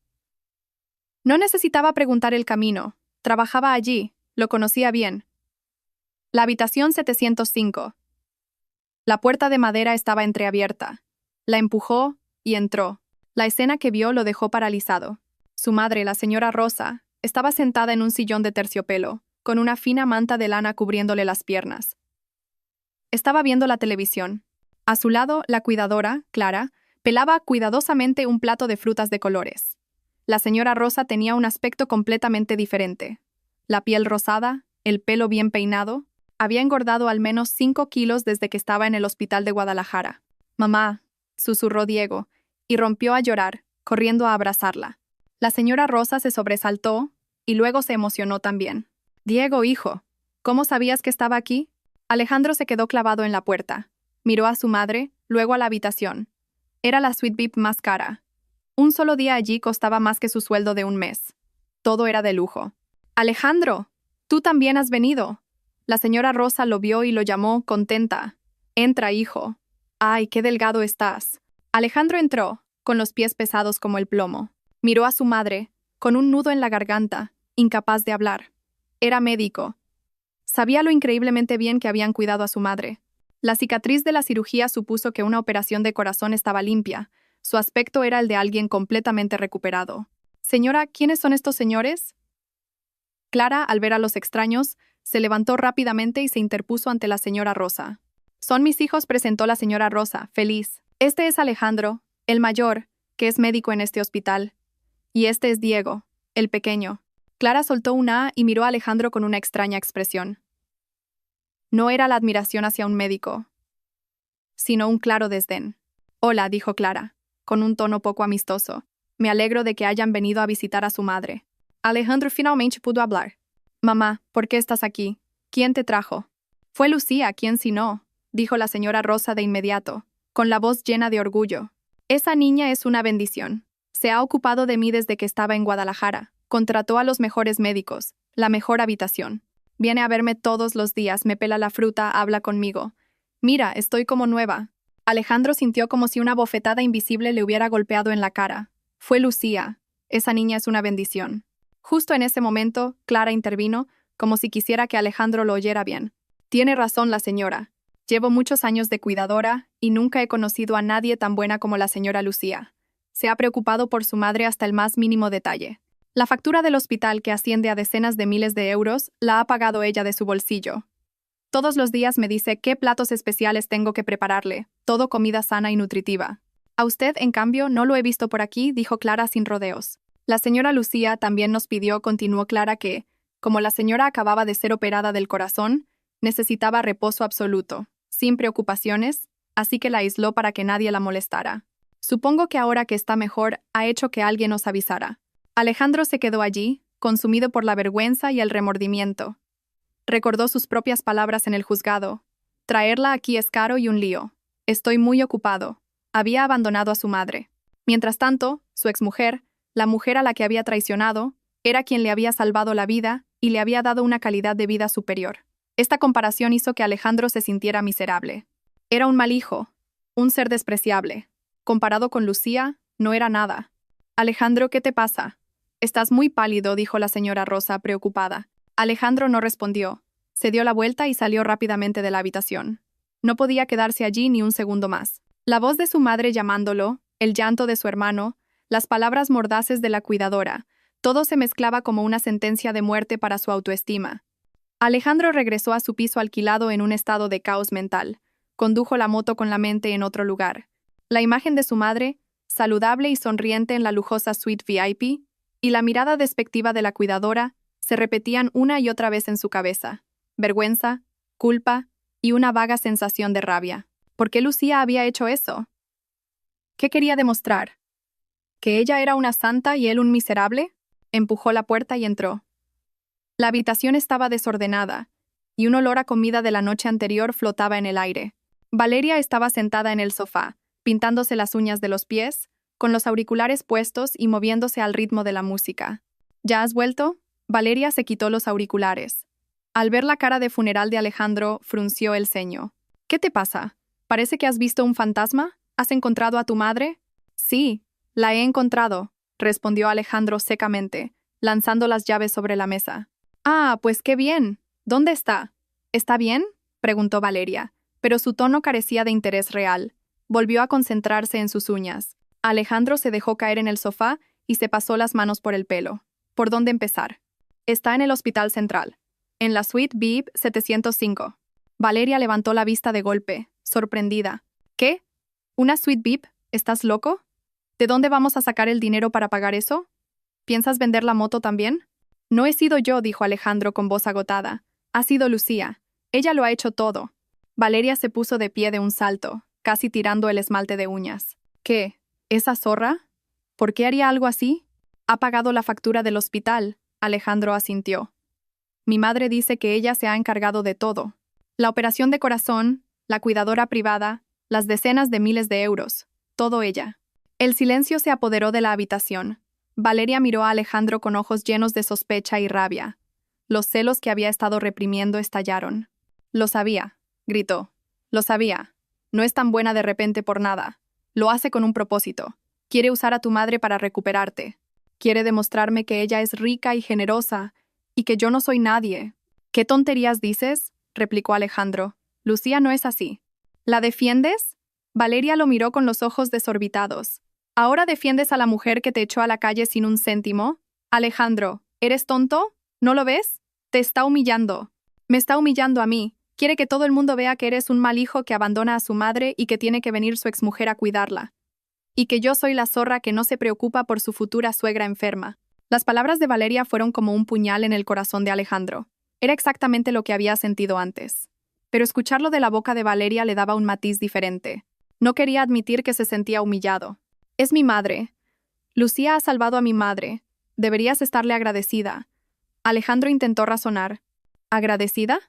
No necesitaba preguntar el camino. Trabajaba allí, lo conocía bien. La habitación 705. La puerta de madera estaba entreabierta. La empujó y entró. La escena que vio lo dejó paralizado. Su madre, la señora Rosa, estaba sentada en un sillón de terciopelo, con una fina manta de lana cubriéndole las piernas. Estaba viendo la televisión. A su lado, la cuidadora, Clara, Pelaba cuidadosamente un plato de frutas de colores. La señora Rosa tenía un aspecto completamente diferente. La piel rosada, el pelo bien peinado. Había engordado al menos 5 kilos desde que estaba en el hospital de Guadalajara. «Mamá», susurró Diego, y rompió a llorar, corriendo a abrazarla. La señora Rosa se sobresaltó y luego se emocionó también. «Diego, hijo, ¿cómo sabías que estaba aquí?» Alejandro se quedó clavado en la puerta. Miró a su madre, luego a la habitación. Era la suite VIP más cara. Un solo día allí costaba más que su sueldo de un mes. Todo era de lujo. «Alejandro, tú también has venido». La señora Rosa lo vio y lo llamó, contenta. «Entra, hijo». «Ay, qué delgado estás». Alejandro entró, con los pies pesados como el plomo. Miró a su madre, con un nudo en la garganta, incapaz de hablar. Era médico. Sabía lo increíblemente bien que habían cuidado a su madre. La cicatriz de la cirugía supuso que una operación de corazón estaba limpia. Su aspecto era el de alguien completamente recuperado. «Señora, ¿quiénes son estos señores?» Clara, al ver a los extraños, se levantó rápidamente y se interpuso ante la señora Rosa. «Son mis hijos», presentó la señora Rosa, feliz. «Este es Alejandro, el mayor, que es médico en este hospital. Y este es Diego, el pequeño». Clara soltó una A y miró a Alejandro con una extraña expresión. No era la admiración hacia un médico, sino un claro desdén. «Hola», dijo Clara, con un tono poco amistoso. «Me alegro de que hayan venido a visitar a su madre». Alejandro finalmente pudo hablar. «Mamá, ¿por qué estás aquí? ¿Quién te trajo?» «Fue Lucía, ¿quién si no?», dijo la señora Rosa de inmediato, con la voz llena de orgullo. «Esa niña es una bendición. Se ha ocupado de mí desde que estaba en Guadalajara. Contrató a los mejores médicos, la mejor habitación. Viene a verme todos los días, me pela la fruta, habla conmigo. Mira, estoy como nueva». Alejandro sintió como si una bofetada invisible le hubiera golpeado en la cara. «Fue Lucía. Esa niña es una bendición». Justo en ese momento, Clara intervino, como si quisiera que Alejandro lo oyera bien. «Tiene razón la señora. Llevo muchos años de cuidadora y nunca he conocido a nadie tan buena como la señora Lucía. Se ha preocupado por su madre hasta el más mínimo detalle. La factura del hospital, que asciende a decenas de miles de euros, la ha pagado ella de su bolsillo. Todos los días me dice qué platos especiales tengo que prepararle, todo comida sana y nutritiva. A usted, en cambio, no lo he visto por aquí», dijo Clara sin rodeos. «La señora Lucía también nos pidió», continuó Clara, «que, como la señora acababa de ser operada del corazón, necesitaba reposo absoluto, sin preocupaciones, así que la aisló para que nadie la molestara. Supongo que ahora que está mejor, ha hecho que alguien os avisara». Alejandro se quedó allí, consumido por la vergüenza y el remordimiento. Recordó sus propias palabras en el juzgado. «Traerla aquí es caro y un lío. Estoy muy ocupado». Había abandonado a su madre. Mientras tanto, su exmujer, la mujer a la que había traicionado, era quien le había salvado la vida y le había dado una calidad de vida superior. Esta comparación hizo que Alejandro se sintiera miserable. Era un mal hijo, un ser despreciable. Comparado con Lucía, no era nada. «Alejandro, ¿qué te pasa?» «Estás muy pálido», dijo la señora Rosa, preocupada. Alejandro no respondió. Se dio la vuelta y salió rápidamente de la habitación. No podía quedarse allí ni un segundo más. La voz de su madre llamándolo, el llanto de su hermano, las palabras mordaces de la cuidadora, todo se mezclaba como una sentencia de muerte para su autoestima. Alejandro regresó a su piso alquilado en un estado de caos mental. Condujo la moto con la mente en otro lugar. La imagen de su madre, saludable y sonriente en la lujosa suite VIP, y la mirada despectiva de la cuidadora, se repetían una y otra vez en su cabeza. Vergüenza, culpa y una vaga sensación de rabia. ¿Por qué Lucía había hecho eso? ¿Qué quería demostrar? ¿Que ella era una santa y él un miserable? Empujó la puerta y entró. La habitación estaba desordenada, y un olor a comida de la noche anterior flotaba en el aire. Valeria estaba sentada en el sofá, pintándose las uñas de los pies, con los auriculares puestos y moviéndose al ritmo de la música. ¿Ya has vuelto? Valeria se quitó los auriculares. Al ver la cara de funeral de Alejandro, frunció el ceño. «¿Qué te pasa? ¿Parece que has visto un fantasma? ¿Has encontrado a tu madre?» «Sí, la he encontrado», respondió Alejandro secamente, lanzando las llaves sobre la mesa. «Ah, pues qué bien. ¿Dónde está?» «¿Está bien?», preguntó Valeria, pero su tono carecía de interés real. Volvió a concentrarse en sus uñas. Alejandro se dejó caer en el sofá y se pasó las manos por el pelo. ¿Por dónde empezar? «Está en el Hospital Central, en la suite VIP 705. Valeria levantó la vista de golpe, sorprendida. «¿Qué? ¿Una suite VIP? ¿Estás loco? ¿De dónde vamos a sacar el dinero para pagar eso? ¿Piensas vender la moto también? No he sido yo, dijo Alejandro con voz agotada. Ha sido Lucía. Ella lo ha hecho todo. Valeria se puso de pie de un salto, casi tirando el esmalte de uñas. ¿Qué? ¿Esa zorra? ¿Por qué haría algo así? Ha pagado la factura del hospital, Alejandro asintió. Mi madre dice que ella se ha encargado de todo. La operación de corazón, la cuidadora privada, las decenas de miles de euros. Todo ella. El silencio se apoderó de la habitación. Valeria miró a Alejandro con ojos llenos de sospecha y rabia. Los celos que había estado reprimiendo estallaron. Lo sabía, gritó. Lo sabía. No es tan buena de repente por nada. Lo hace con un propósito. Quiere usar a tu madre para recuperarte. Quiere demostrarme que ella es rica y generosa, y que yo no soy nadie. ¿Qué tonterías dices? Replicó Alejandro. Lucía no es así. ¿La defiendes? Valeria lo miró con los ojos desorbitados. ¿Ahora defiendes a la mujer que te echó a la calle sin un céntimo? Alejandro, ¿eres tonto? ¿No lo ves? Te está humillando. Me está humillando a mí. Quiere que todo el mundo vea que eres un mal hijo que abandona a su madre y que tiene que venir su exmujer a cuidarla. Y que yo soy la zorra que no se preocupa por su futura suegra enferma. Las palabras de Valeria fueron como un puñal en el corazón de Alejandro. Era exactamente lo que había sentido antes. Pero escucharlo de la boca de Valeria le daba un matiz diferente. No quería admitir que se sentía humillado. Es mi madre. Lucía ha salvado a mi madre. Deberías estarle agradecida. Alejandro intentó razonar. ¿Agradecida?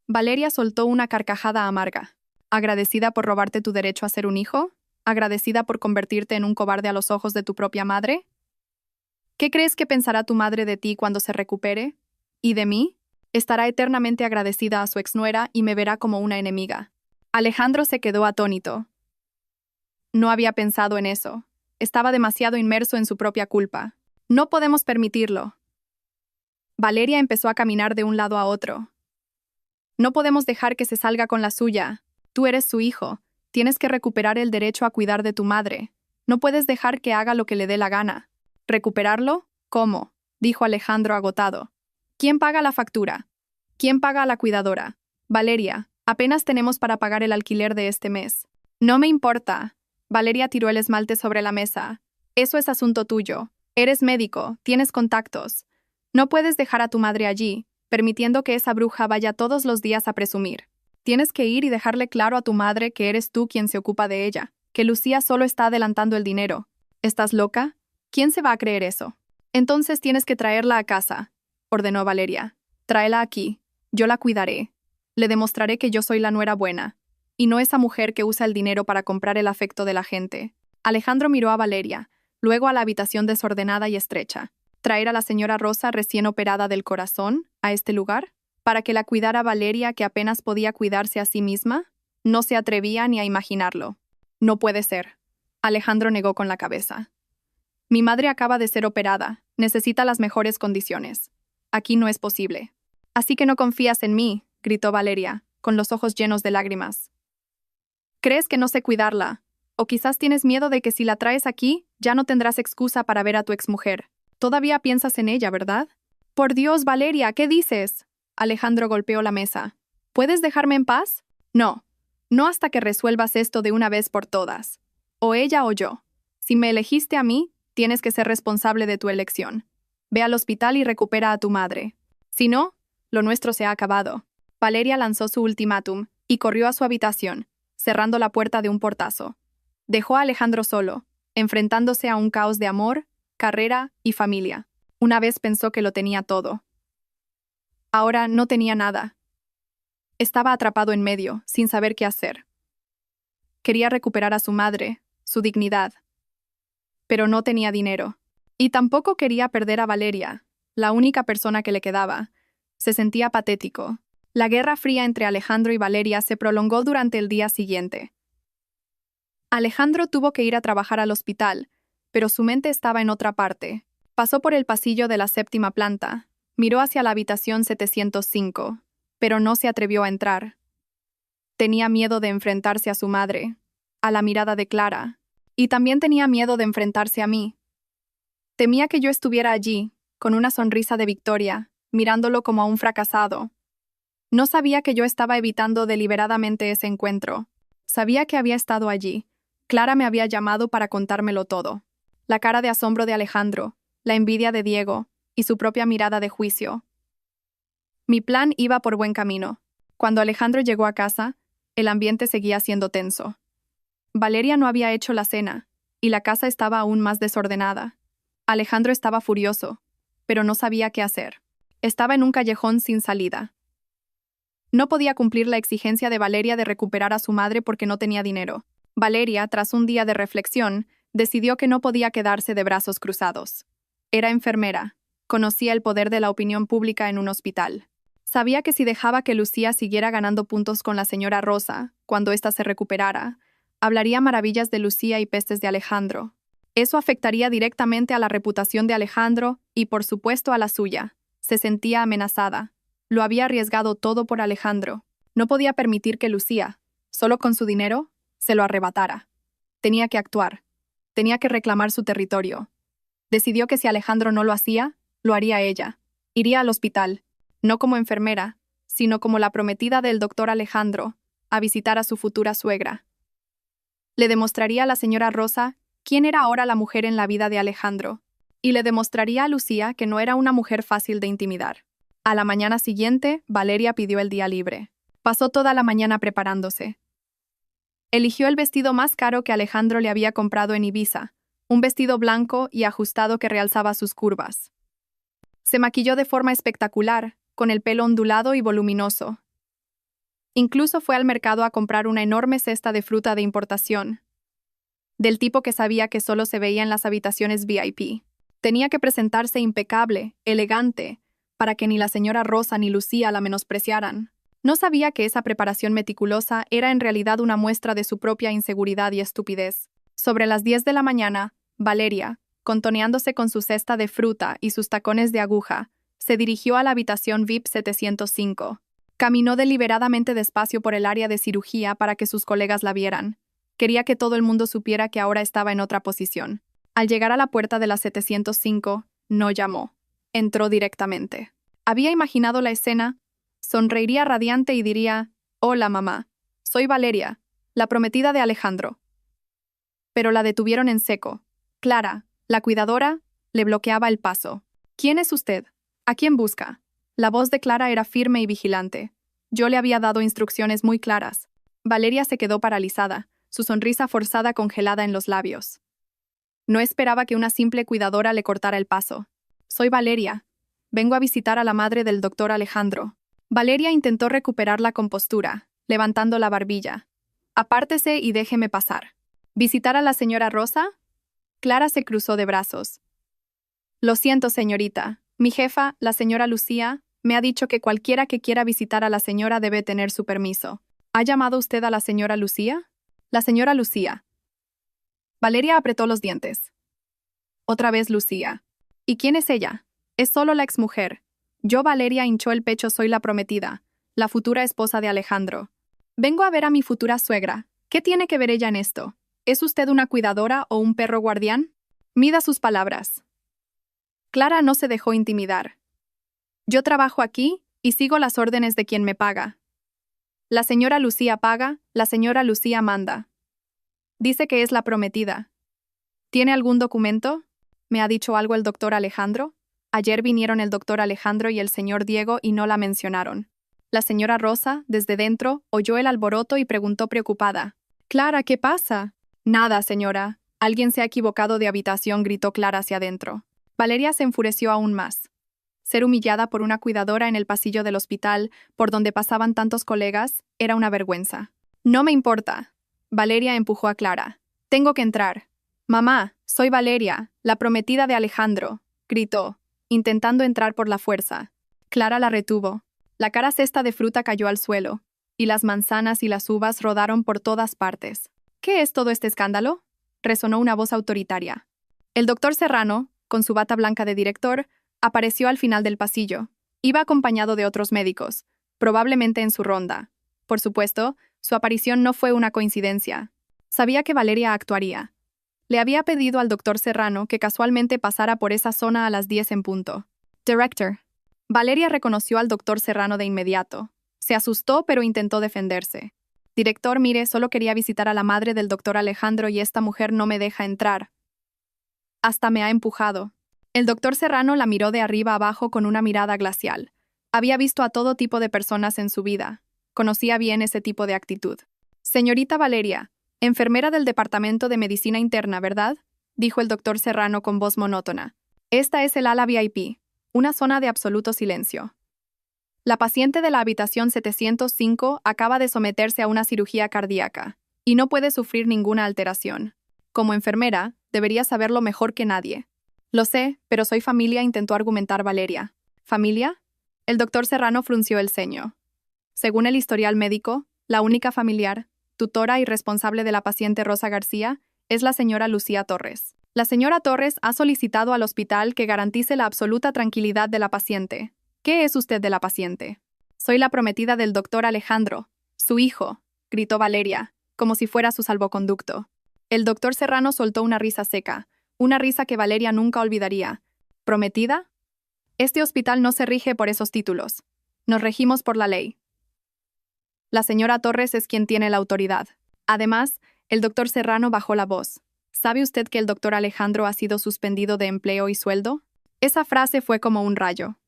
Valeria soltó una carcajada amarga. ¿Agradecida por robarte tu derecho a ser un hijo? ¿Agradecida por convertirte en un cobarde a los ojos de tu propia madre? ¿Qué crees que pensará tu madre de ti cuando se recupere? ¿Y de mí? Estará eternamente agradecida a su exnuera y me verá como una enemiga. Alejandro se quedó atónito. No había pensado en eso. Estaba demasiado inmerso en su propia culpa. No podemos permitirlo. Valeria empezó a caminar de un lado a otro. No podemos dejar que se salga con la suya. Tú eres su hijo. Tienes que recuperar el derecho a cuidar de tu madre. No puedes dejar que haga lo que le dé la gana. ¿Recuperarlo? ¿Cómo? Dijo Alejandro agotado. ¿Quién paga la factura? ¿Quién paga a la cuidadora? Valeria, apenas tenemos para pagar el alquiler de este mes. No me importa. Valeria tiró el esmalte sobre la mesa. Eso es asunto tuyo. Eres médico, tienes contactos. No puedes dejar a tu madre allí, permitiendo que esa bruja vaya todos los días a presumir. Tienes que ir y dejarle claro a tu madre que eres tú quien se ocupa de ella, que Lucía solo está adelantando el dinero. ¿Estás loca? ¿Quién se va a creer eso? Entonces tienes que traerla a casa, ordenó Valeria. Tráela aquí. Yo la cuidaré. Le demostraré que yo soy la nuera buena, y no esa mujer que usa el dinero para comprar el afecto de la gente. Alejandro miró a Valeria, luego a la habitación desordenada y estrecha. ¿Traer a la señora Rosa recién operada del corazón a este lugar? ¿Para que la cuidara Valeria, que apenas podía cuidarse a sí misma? No se atrevía ni a imaginarlo. No puede ser. Alejandro negó con la cabeza. Mi madre acaba de ser operada. Necesita las mejores condiciones. Aquí no es posible. Así que no confías en mí, gritó Valeria, con los ojos llenos de lágrimas. ¿Crees que no sé cuidarla? O quizás tienes miedo de que si la traes aquí, ya no tendrás excusa para ver a tu exmujer. Todavía piensas en ella, ¿verdad? Por Dios, Valeria, ¿qué dices? Alejandro golpeó la mesa. ¿Puedes dejarme en paz? No. No hasta que resuelvas esto de una vez por todas. O ella o yo. Si me elegiste a mí, tienes que ser responsable de tu elección. Ve al hospital y recupera a tu madre. Si no, lo nuestro se ha acabado. Valeria lanzó su ultimátum y corrió a su habitación, cerrando la puerta de un portazo. Dejó a Alejandro solo, enfrentándose a un caos de amor, carrera y familia. Una vez pensó que lo tenía todo. Ahora no tenía nada. Estaba atrapado en medio, sin saber qué hacer. Quería recuperar a su madre, su dignidad. Pero no tenía dinero. Y tampoco quería perder a Valeria, la única persona que le quedaba. Se sentía patético. La guerra fría entre Alejandro y Valeria se prolongó durante el día siguiente. Alejandro tuvo que ir a trabajar al hospital, pero su mente estaba en otra parte. Pasó por el pasillo de la 7ª planta, miró hacia la habitación 705, pero no se atrevió a entrar. Tenía miedo de enfrentarse a su madre, a la mirada de Clara, y también tenía miedo de enfrentarse a mí. Temía que yo estuviera allí, con una sonrisa de victoria, mirándolo como a un fracasado. No sabía que yo estaba evitando deliberadamente ese encuentro. Sabía que había estado allí, Clara me había llamado para contármelo todo. La cara de asombro de Alejandro, la envidia de Diego y su propia mirada de juicio. Mi plan iba por buen camino. Cuando Alejandro llegó a casa, el ambiente seguía siendo tenso. Valeria no había hecho la cena, y la casa estaba aún más desordenada. Alejandro estaba furioso, pero no sabía qué hacer. Estaba en un callejón sin salida. No podía cumplir la exigencia de Valeria de recuperar a su madre porque no tenía dinero. Valeria, tras un día de reflexión, decidió que no podía quedarse de brazos cruzados. Era enfermera. Conocía el poder de la opinión pública en un hospital. Sabía que si dejaba que Lucía siguiera ganando puntos con la señora Rosa, cuando ésta se recuperara, hablaría maravillas de Lucía y pestes de Alejandro. Eso afectaría directamente a la reputación de Alejandro y, por supuesto, a la suya. Se sentía amenazada. Lo había arriesgado todo por Alejandro. No podía permitir que Lucía, solo con su dinero, se lo arrebatara. Tenía que actuar. Tenía que reclamar su territorio. Decidió que si Alejandro no lo hacía, lo haría ella. Iría al hospital, no como enfermera, sino como la prometida del doctor Alejandro, a visitar a su futura suegra. Le demostraría a la señora Rosa quién era ahora la mujer en la vida de Alejandro, y le demostraría a Lucía que no era una mujer fácil de intimidar. A la mañana siguiente, Valeria pidió el día libre. Pasó toda la mañana preparándose. Eligió el vestido más caro que Alejandro le había comprado en Ibiza, un vestido blanco y ajustado que realzaba sus curvas. Se maquilló de forma espectacular, con el pelo ondulado y voluminoso. Incluso fue al mercado a comprar una enorme cesta de fruta de importación, del tipo que sabía que solo se veía en las habitaciones VIP. Tenía que presentarse impecable, elegante, para que ni la señora Rosa ni Lucía la menospreciaran. No sabía que esa preparación meticulosa era en realidad una muestra de su propia inseguridad y estupidez. Sobre las 10 de la mañana, Valeria, contoneándose con su cesta de fruta y sus tacones de aguja, se dirigió a la habitación VIP 705. Caminó deliberadamente despacio por el área de cirugía para que sus colegas la vieran. Quería que todo el mundo supiera que ahora estaba en otra posición. Al llegar a la puerta de la 705, no llamó. Entró directamente. Había imaginado la escena. Sonreiría radiante y diría: «Hola, mamá. Soy Valeria, la prometida de Alejandro». Pero la detuvieron en seco. Clara, la cuidadora, le bloqueaba el paso. «¿Quién es usted? ¿A quién busca?» La voz de Clara era firme y vigilante. Yo le había dado instrucciones muy claras. Valeria se quedó paralizada, su sonrisa forzada congelada en los labios. No esperaba que una simple cuidadora le cortara el paso. «Soy Valeria. Vengo a visitar a la madre del doctor Alejandro». Valeria intentó recuperar la compostura, levantando la barbilla. «Apártese y déjeme pasar». «¿Visitar a la señora Rosa?» Clara se cruzó de brazos. «Lo siento, señorita. Mi jefa, la señora Lucía, me ha dicho que cualquiera que quiera visitar a la señora debe tener su permiso». «¿Ha llamado usted a la señora Lucía?» «La señora Lucía». Valeria apretó los dientes. Otra vez Lucía. «¿Y quién es ella?» «Es solo la exmujer». Yo, Valeria, hinchó el pecho. «Soy la prometida, la futura esposa de Alejandro. Vengo a ver a mi futura suegra. ¿Qué tiene que ver ella en esto? ¿Es usted una cuidadora o un perro guardián?» «Mida sus palabras». Clara no se dejó intimidar. «Yo trabajo aquí y sigo las órdenes de quien me paga. La señora Lucía paga, la señora Lucía manda. Dice que es la prometida. ¿Tiene algún documento? ¿Me ha dicho algo el doctor Alejandro? Ayer vinieron el doctor Alejandro y el señor Diego y no la mencionaron». La señora Rosa, desde dentro, oyó el alboroto y preguntó preocupada: «Clara, ¿qué pasa?» «Nada, señora. Alguien se ha equivocado de habitación», gritó Clara hacia adentro. Valeria se enfureció aún más. Ser humillada por una cuidadora en el pasillo del hospital, por donde pasaban tantos colegas, era una vergüenza. «No me importa». Valeria empujó a Clara. «Tengo que entrar». «Mamá, soy Valeria, la prometida de Alejandro», gritó, intentando entrar por la fuerza. Clara la retuvo. La cara cesta de fruta cayó al suelo, y las manzanas y las uvas rodaron por todas partes. «¿Qué es todo este escándalo?», resonó una voz autoritaria. El doctor Serrano, con su bata blanca de director, apareció al final del pasillo. Iba acompañado de otros médicos, probablemente en su ronda. Por supuesto, su aparición no fue una coincidencia. Sabía que Valeria actuaría. Le había pedido al doctor Serrano que casualmente pasara por esa zona a las 10 en punto. «Director». Valeria reconoció al doctor Serrano de inmediato. Se asustó, pero intentó defenderse. Director, mire, solo quería visitar a la madre del doctor Alejandro y esta mujer no me deja entrar. Hasta me ha empujado. El doctor Serrano la miró de arriba abajo con una mirada glacial. Había visto a todo tipo de personas en su vida. Conocía bien ese tipo de actitud. Señorita Valeria, enfermera del Departamento de Medicina Interna, ¿verdad? Dijo el doctor Serrano con voz monótona. Esta es el ala VIP, una zona de absoluto silencio. La paciente de la habitación 705 acaba de someterse a una cirugía cardíaca y no puede sufrir ninguna alteración. Como enfermera, debería saberlo mejor que nadie. Lo sé, pero soy familia, intentó argumentar Valeria. ¿Familia? El doctor Serrano frunció el ceño. Según el historial médico, la única familiar, tutora y responsable de la paciente Rosa García es la señora Lucía Torres. La señora Torres ha solicitado al hospital que garantice la absoluta tranquilidad de la paciente. ¿Qué es usted de la paciente? Soy la prometida del doctor Alejandro, su hijo, gritó Valeria, como si fuera su salvoconducto. El doctor Serrano soltó una risa seca, una risa que Valeria nunca olvidaría. ¿Prometida? Este hospital no se rige por esos títulos. Nos regimos por la ley. La señora Torres es quien tiene la autoridad. Además, el doctor Serrano bajó la voz. ¿Sabe usted que el doctor Alejandro ha sido suspendido de empleo y sueldo? Esa frase fue como un rayo.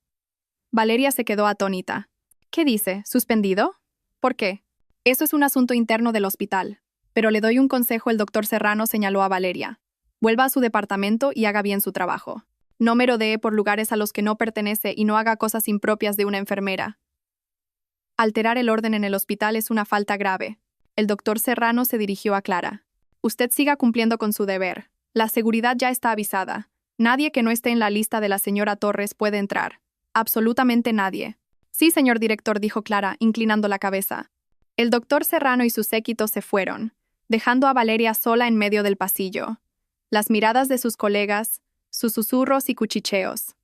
Valeria se quedó atónita. ¿Qué dice? ¿Suspendido? ¿Por qué? Eso es un asunto interno del hospital. Pero le doy un consejo, el doctor Serrano señaló a Valeria. Vuelva a su departamento y haga bien su trabajo. No merodee por lugares a los que no pertenece y no haga cosas impropias de una enfermera. Alterar el orden en el hospital es una falta grave. El doctor Serrano se dirigió a Clara. Usted siga cumpliendo con su deber. La seguridad ya está avisada. Nadie que no esté en la lista de la señora Torres puede entrar. Absolutamente nadie. Sí, señor director, dijo Clara, inclinando la cabeza. El doctor Serrano y su séquito se fueron, dejando a Valeria sola en medio del pasillo. Las miradas de sus colegas, sus susurros y cuchicheos.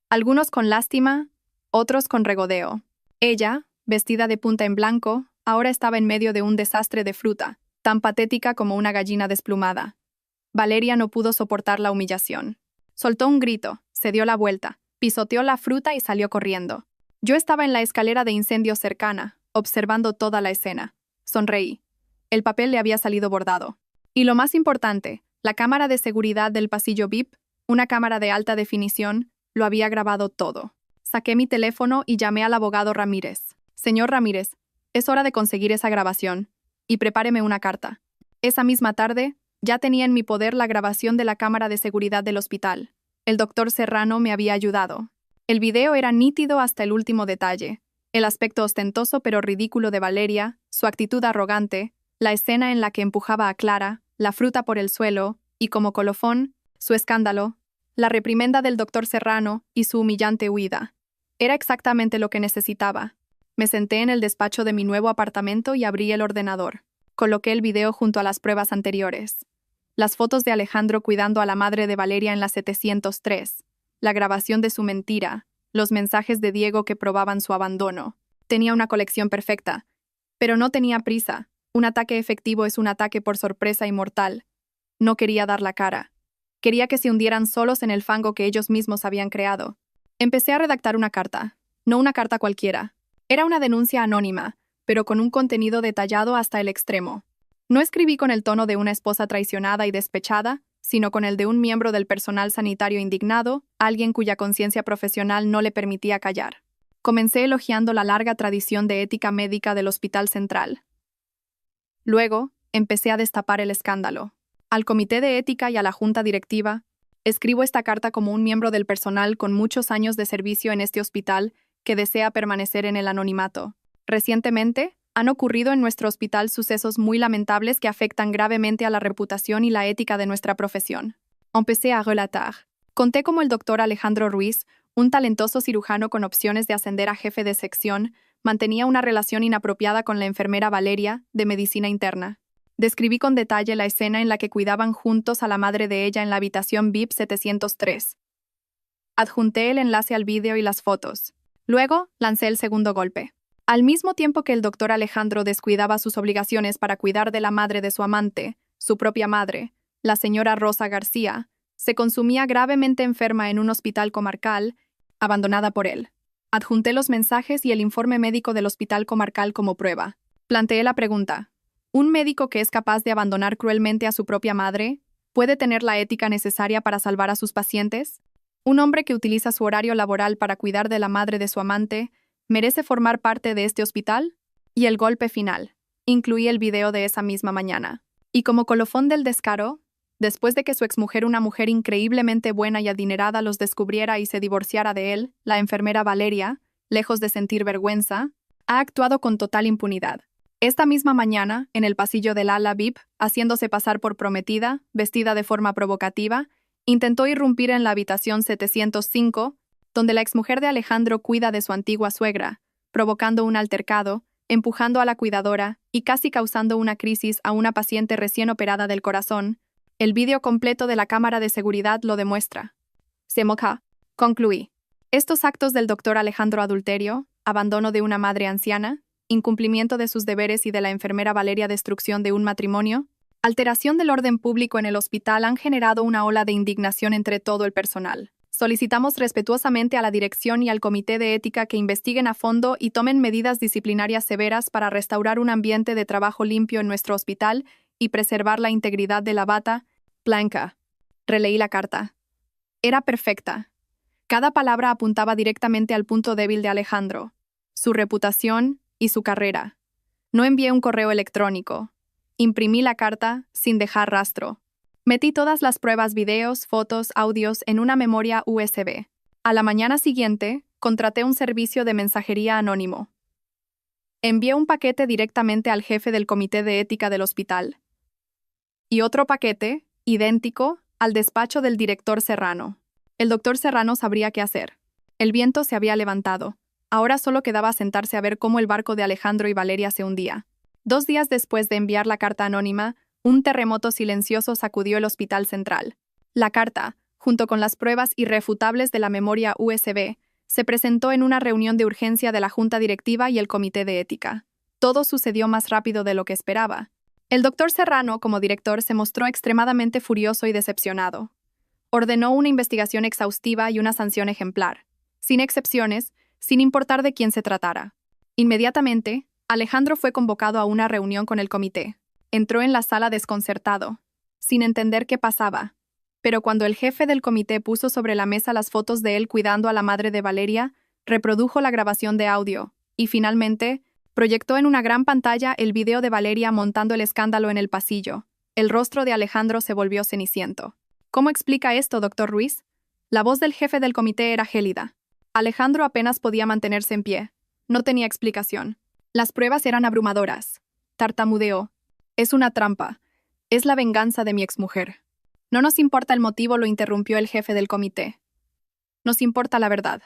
Algunos con lástima, otros con regodeo. Ella, vestida de punta en blanco, ahora estaba en medio de un desastre de fruta, tan patética como una gallina desplumada. Valeria no pudo soportar la humillación. Soltó un grito, se dio la vuelta, pisoteó la fruta y salió corriendo. Yo estaba en la escalera de incendio cercana, observando toda la escena. Sonreí. El papel le había salido bordado. Y lo más importante, la cámara de seguridad del pasillo VIP, una cámara de alta definición, lo había grabado todo. Saqué mi teléfono y llamé al abogado Ramírez. Señor Ramírez, es hora de conseguir esa grabación. Y prepáreme una carta. Esa misma tarde, ya tenía en mi poder la grabación de la cámara de seguridad del hospital. El doctor Serrano me había ayudado. El video era nítido hasta el último detalle. El aspecto ostentoso pero ridículo de Valeria, su actitud arrogante, la escena en la que empujaba a Clara, la fruta por el suelo, y como colofón, su escándalo, la reprimenda del doctor Serrano y su humillante huida. Era exactamente lo que necesitaba. Me senté en el despacho de mi nuevo apartamento y abrí el ordenador. Coloqué el video junto a las pruebas anteriores. Las fotos de Alejandro cuidando a la madre de Valeria en la 703, la grabación de su mentira, los mensajes de Diego que probaban su abandono. Tenía una colección perfecta, pero no tenía prisa. Un ataque efectivo es un ataque por sorpresa y mortal. No quería dar la cara. Quería que se hundieran solos en el fango que ellos mismos habían creado. Empecé a redactar una carta. No una carta cualquiera. Era una denuncia anónima, pero con un contenido detallado hasta el extremo. No escribí con el tono de una esposa traicionada y despechada, sino con el de un miembro del personal sanitario indignado, alguien cuya conciencia profesional no le permitía callar. Comencé elogiando la larga tradición de ética médica del Hospital Central. Luego, empecé a destapar el escándalo. Al Comité de Ética y a la Junta Directiva, escribo esta carta como un miembro del personal con muchos años de servicio en este hospital que desea permanecer en el anonimato. Recientemente, han ocurrido en nuestro hospital sucesos muy lamentables que afectan gravemente a la reputación y la ética de nuestra profesión. Empecé a relatar. Conté cómo el doctor Alejandro Ruiz, un talentoso cirujano con opciones de ascender a jefe de sección, mantenía una relación inapropiada con la enfermera Valeria, de medicina interna. Describí con detalle la escena en la que cuidaban juntos a la madre de ella en la habitación VIP 703. Adjunté el enlace al vídeo y las fotos. Luego, lancé el segundo golpe. Al mismo tiempo que el doctor Alejandro descuidaba sus obligaciones para cuidar de la madre de su amante, su propia madre, la señora Rosa García, se consumía gravemente enferma en un hospital comarcal, abandonada por él. Adjunté los mensajes y el informe médico del hospital comarcal como prueba. Planteé la pregunta: Un médico que es capaz de abandonar cruelmente a su propia madre, ¿puede tener la ética necesaria para salvar a sus pacientes? Un hombre que utiliza su horario laboral para cuidar de la madre de su amante, ¿merece formar parte de este hospital? Y el golpe final. Incluí el video de esa misma mañana. Y como colofón del descaro, después de que su exmujer, una mujer increíblemente buena y adinerada, los descubriera y se divorciara de él, la enfermera Valeria, lejos de sentir vergüenza, ha actuado con total impunidad. Esta misma mañana, en el pasillo del ala VIP, haciéndose pasar por prometida, vestida de forma provocativa, intentó irrumpir en la habitación 705, donde la exmujer de Alejandro cuida de su antigua suegra, provocando un altercado, empujando a la cuidadora y casi causando una crisis a una paciente recién operada del corazón. El vídeo completo de la cámara de seguridad lo demuestra. Semoka, concluí. Estos actos del doctor Alejandro: adulterio, abandono de una madre anciana, incumplimiento de sus deberes, y de la enfermera Valeria, destrucción de un matrimonio, alteración del orden público en el hospital, han generado una ola de indignación entre todo el personal. Solicitamos respetuosamente a la dirección y al comité de ética que investiguen a fondo y tomen medidas disciplinarias severas para restaurar un ambiente de trabajo limpio en nuestro hospital y preservar la integridad de la bata blanca. Releí la carta. Era perfecta. Cada palabra apuntaba directamente al punto débil de Alejandro, su reputación y su carrera. No envié un correo electrónico. Imprimí la carta sin dejar rastro. Metí todas las pruebas, videos, fotos, audios en una memoria USB. A la mañana siguiente, contraté un servicio de mensajería anónimo. Envié un paquete directamente al jefe del comité de ética del hospital. Y otro paquete, idéntico, al despacho del director Serrano. El doctor Serrano sabría qué hacer. El viento se había levantado. Ahora solo quedaba sentarse a ver cómo el barco de Alejandro y Valeria se hundía. 2 días después de enviar la carta anónima, un terremoto silencioso sacudió el hospital central. La carta, junto con las pruebas irrefutables de la memoria USB, se presentó en una reunión de urgencia de la Junta Directiva y el Comité de Ética. Todo sucedió más rápido de lo que esperaba. El doctor Serrano, como director, se mostró extremadamente furioso y decepcionado. Ordenó una investigación exhaustiva y una sanción ejemplar, sin excepciones, sin importar de quién se tratara. Inmediatamente, Alejandro fue convocado a una reunión con el comité. Entró en la sala desconcertado, sin entender qué pasaba. Pero cuando el jefe del comité puso sobre la mesa las fotos de él cuidando a la madre de Valeria, reprodujo la grabación de audio y, finalmente, proyectó en una gran pantalla el video de Valeria montando el escándalo en el pasillo. El rostro de Alejandro se volvió ceniciento. ¿Cómo explica esto, doctor Ruiz? La voz del jefe del comité era gélida. Alejandro apenas podía mantenerse en pie. No tenía explicación. Las pruebas eran abrumadoras. Tartamudeó. Es una trampa. Es la venganza de mi exmujer. No nos importa el motivo, lo interrumpió el jefe del comité. Nos importa la verdad.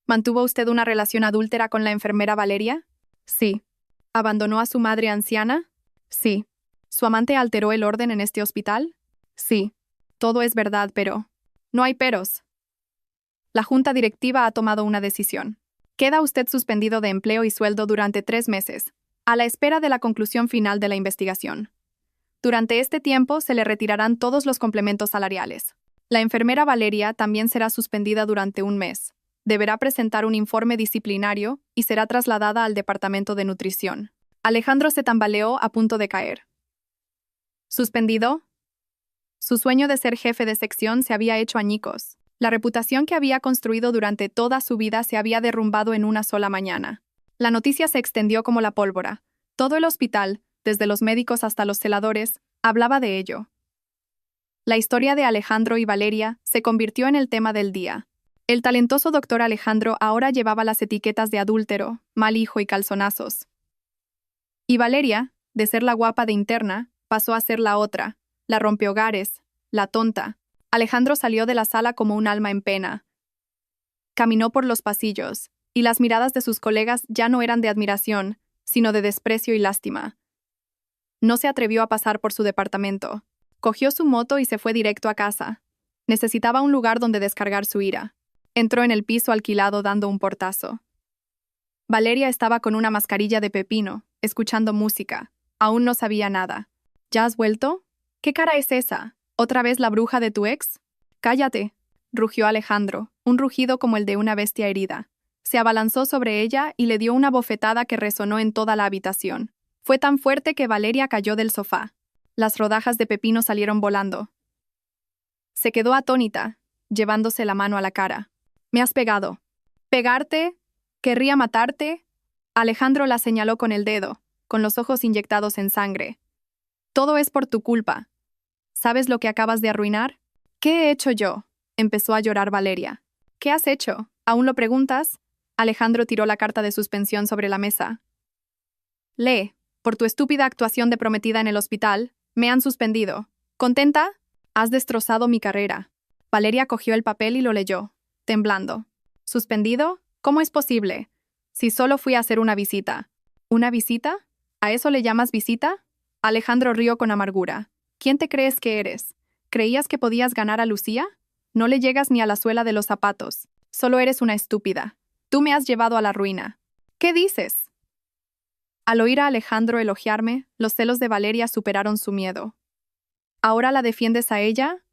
¿Mantuvo usted una relación adúltera con la enfermera Valeria? Sí. ¿Abandonó a su madre anciana? Sí. ¿Su amante alteró el orden en este hospital? Sí. Todo es verdad, pero... No hay peros. La junta directiva ha tomado una decisión. Queda usted suspendido de empleo y sueldo durante 3 meses, a la espera de la conclusión final de la investigación. Durante este tiempo se le retirarán todos los complementos salariales. La enfermera Valeria también será suspendida durante 1 mes. Deberá presentar un informe disciplinario y será trasladada al departamento de nutrición. Alejandro se tambaleó a punto de caer. ¿Suspendido? Su sueño de ser jefe de sección se había hecho añicos. La reputación que había construido durante toda su vida se había derrumbado en una sola mañana. La noticia se extendió como la pólvora. Todo el hospital, desde los médicos hasta los celadores, hablaba de ello. La historia de Alejandro y Valeria se convirtió en el tema del día. El talentoso doctor Alejandro ahora llevaba las etiquetas de adúltero, mal hijo y calzonazos. Y Valeria, de ser la guapa de interna, pasó a ser la otra, la rompehogares, la tonta. Alejandro salió de la sala como un alma en pena. Caminó por los pasillos, y las miradas de sus colegas ya no eran de admiración, sino de desprecio y lástima. No se atrevió a pasar por su departamento. Cogió su moto y se fue directo a casa. Necesitaba un lugar donde descargar su ira. Entró en el piso alquilado dando un portazo. Valeria estaba con una mascarilla de pepino, escuchando música. Aún no sabía nada. ¿Ya has vuelto? ¿Qué cara es esa? ¿Otra vez la bruja de tu ex? Cállate, rugió Alejandro, un rugido como el de una bestia herida. Se abalanzó sobre ella y le dio una bofetada que resonó en toda la habitación. Fue tan fuerte que Valeria cayó del sofá. Las rodajas de pepino salieron volando. Se quedó atónita, llevándose la mano a la cara. «Me has pegado». «¿Pegarte? ¿Querría matarte?» Alejandro la señaló con el dedo, con los ojos inyectados en sangre. «Todo es por tu culpa. ¿Sabes lo que acabas de arruinar?» «¿Qué he hecho yo?», empezó a llorar Valeria. «¿Qué has hecho? ¿Aún lo preguntas?» Alejandro tiró la carta de suspensión sobre la mesa. «Lee. Por tu estúpida actuación de prometida en el hospital, me han suspendido. ¿Contenta? Has destrozado mi carrera». Valeria cogió el papel y lo leyó, temblando. «¿Suspendido? ¿Cómo es posible? Si solo fui a hacer una visita». «¿Una visita? ¿A eso le llamas visita?» Alejandro rió con amargura. «¿Quién te crees que eres? ¿Creías que podías ganar a Lucía? No le llegas ni a la suela de los zapatos. Solo eres una estúpida. Tú me has llevado a la ruina». «¿Qué dices?» Al oír a Alejandro elogiarme, los celos de Valeria superaron su miedo. ¿Ahora la defiendes a ella?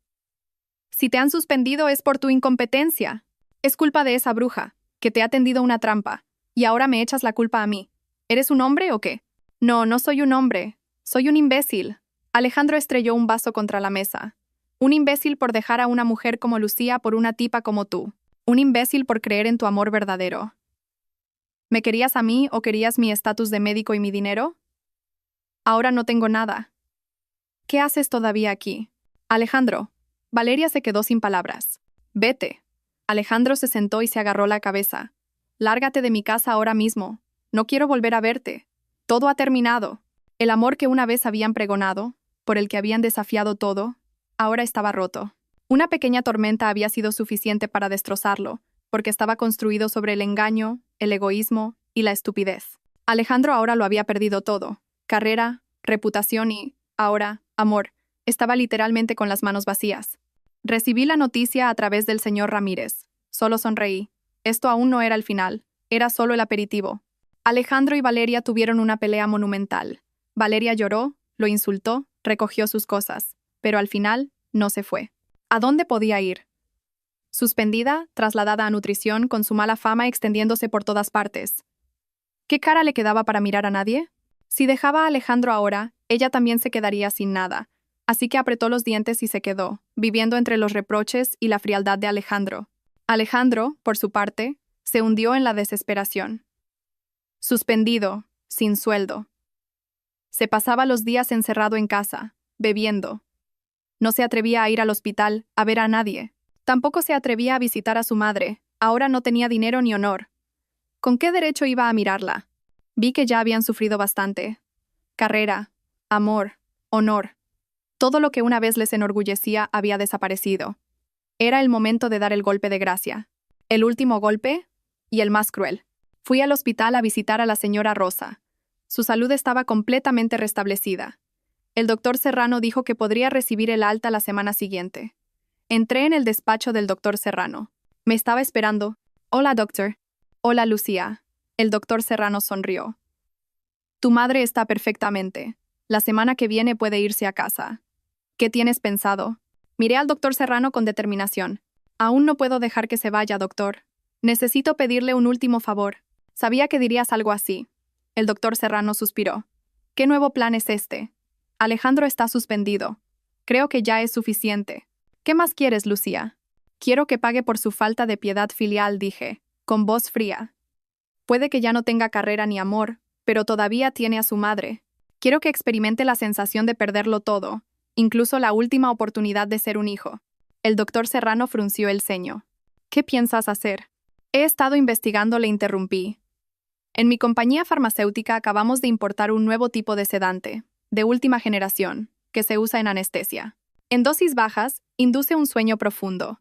Si te han suspendido es por tu incompetencia. Es culpa de esa bruja, que te ha tendido una trampa, y ahora me echas la culpa a mí. ¿Eres un hombre o qué? No, no soy un hombre. Soy un imbécil. Alejandro estrelló un vaso contra la mesa. Un imbécil por dejar a una mujer como Lucía por una tipa como tú. Un imbécil por creer en tu amor verdadero. ¿Me querías a mí o querías mi estatus de médico y mi dinero? Ahora no tengo nada. ¿Qué haces todavía aquí? Alejandro. Valeria se quedó sin palabras. Vete. Alejandro se sentó y se agarró la cabeza. Lárgate de mi casa ahora mismo. No quiero volver a verte. Todo ha terminado. El amor que una vez habían pregonado, por el que habían desafiado todo, ahora estaba roto. Una pequeña tormenta había sido suficiente para destrozarlo, porque estaba construido sobre el engaño, el egoísmo y la estupidez. Alejandro ahora lo había perdido todo. Carrera, reputación y, ahora, amor. Estaba literalmente con las manos vacías. Recibí la noticia a través del señor Ramírez. Solo sonreí. Esto aún no era el final. Era solo el aperitivo. Alejandro y Valeria tuvieron una pelea monumental. Valeria lloró, lo insultó, recogió sus cosas. Pero al final, no se fue. ¿A dónde podía ir? Suspendida, trasladada a nutrición, con su mala fama extendiéndose por todas partes. ¿Qué cara le quedaba para mirar a nadie? Si dejaba a Alejandro ahora, ella también se quedaría sin nada. Así que apretó los dientes y se quedó, viviendo entre los reproches y la frialdad de Alejandro. Alejandro, por su parte, se hundió en la desesperación. Suspendido, sin sueldo. Se pasaba los días encerrado en casa, bebiendo. No se atrevía a ir al hospital, a ver a nadie. Tampoco se atrevía a visitar a su madre. Ahora no tenía dinero ni honor. ¿Con qué derecho iba a mirarla? Vi que ya habían sufrido bastante. Carrera, amor, honor. Todo lo que una vez les enorgullecía había desaparecido. Era el momento de dar el golpe de gracia. El último golpe y el más cruel. Fui al hospital a visitar a la señora Rosa. Su salud estaba completamente restablecida. El doctor Serrano dijo que podría recibir el alta la semana siguiente. Entré en el despacho del doctor Serrano. Me estaba esperando. «Hola, doctor». «Hola, Lucía». El doctor Serrano sonrió. «Tu madre está perfectamente. La semana que viene puede irse a casa». «¿Qué tienes pensado?» Miré al doctor Serrano con determinación. «Aún no puedo dejar que se vaya, doctor. Necesito pedirle un último favor». Sabía que dirías algo así. El doctor Serrano suspiró. «¿Qué nuevo plan es este?» «Alejandro está suspendido. Creo que ya es suficiente». «¿Qué más quieres, Lucía?» «Quiero que pague por su falta de piedad filial», dije, con voz fría. «Puede que ya no tenga carrera ni amor, pero todavía tiene a su madre. Quiero que experimente la sensación de perderlo todo, incluso la última oportunidad de ser un hijo». El doctor Serrano frunció el ceño. «¿Qué piensas hacer?» «He estado investigando», le interrumpí. «En mi compañía farmacéutica acabamos de importar un nuevo tipo de sedante, de última generación, que se usa en anestesia. En dosis bajas, induce un sueño profundo.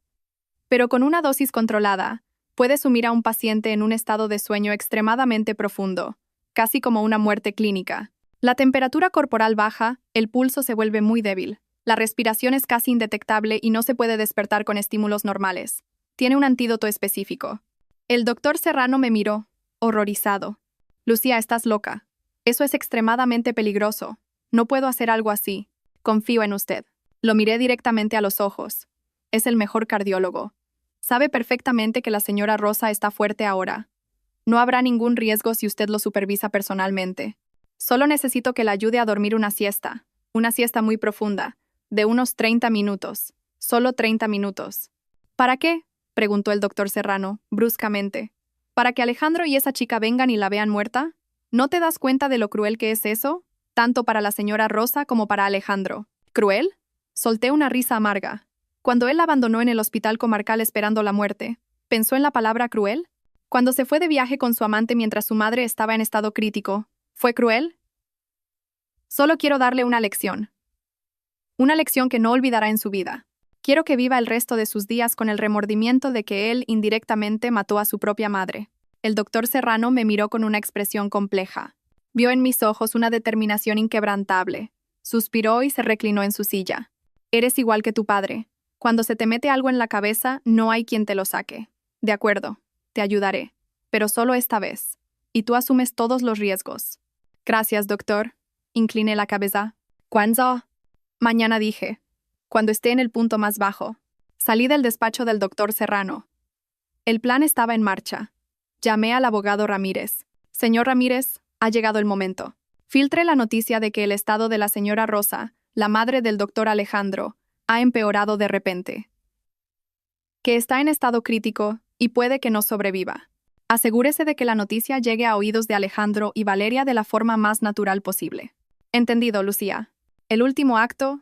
Pero con una dosis controlada, puede sumir a un paciente en un estado de sueño extremadamente profundo, casi como una muerte clínica. La temperatura corporal baja, el pulso se vuelve muy débil, la respiración es casi indetectable y no se puede despertar con estímulos normales. Tiene un antídoto específico». El doctor Serrano me miró, horrorizado. «Lucía, estás loca. Eso es extremadamente peligroso. No puedo hacer algo así. Confío en usted». Lo miré directamente a los ojos. Es el mejor cardiólogo. Sabe perfectamente que la señora Rosa está fuerte ahora. No habrá ningún riesgo si usted lo supervisa personalmente. Solo necesito que la ayude a dormir una siesta muy profunda, de unos 30 minutos, solo 30 minutos. ¿Para qué?, preguntó el doctor Serrano, bruscamente. ¿Para que Alejandro y esa chica vengan y la vean muerta? ¿No te das cuenta de lo cruel que es eso? Tanto para la señora Rosa como para Alejandro. ¿Cruel? Solté una risa amarga. Cuando él la abandonó en el hospital comarcal esperando la muerte, ¿pensó en la palabra cruel? Cuando se fue de viaje con su amante mientras su madre estaba en estado crítico, ¿fue cruel? Solo quiero darle una lección. Una lección que no olvidará en su vida. Quiero que viva el resto de sus días con el remordimiento de que él indirectamente mató a su propia madre. El doctor Serrano me miró con una expresión compleja. Vio en mis ojos una determinación inquebrantable. Suspiró y se reclinó en su silla. Eres igual que tu padre. Cuando se te mete algo en la cabeza, no hay quien te lo saque. De acuerdo, te ayudaré, pero solo esta vez. Y tú asumes todos los riesgos. Gracias, doctor. Incliné la cabeza. ¿Cuándo? Mañana, dije. Cuando esté en el punto más bajo. Salí del despacho del doctor Serrano. El plan estaba en marcha. Llamé al abogado Ramírez. Señor Ramírez, ha llegado el momento. Filtré la noticia de que el estado de la señora Rosa, la madre del doctor Alejandro, ha empeorado de repente. Que está en estado crítico y puede que no sobreviva. Asegúrese de que la noticia llegue a oídos de Alejandro y Valeria de la forma más natural posible. Entendido, Lucía. El último acto,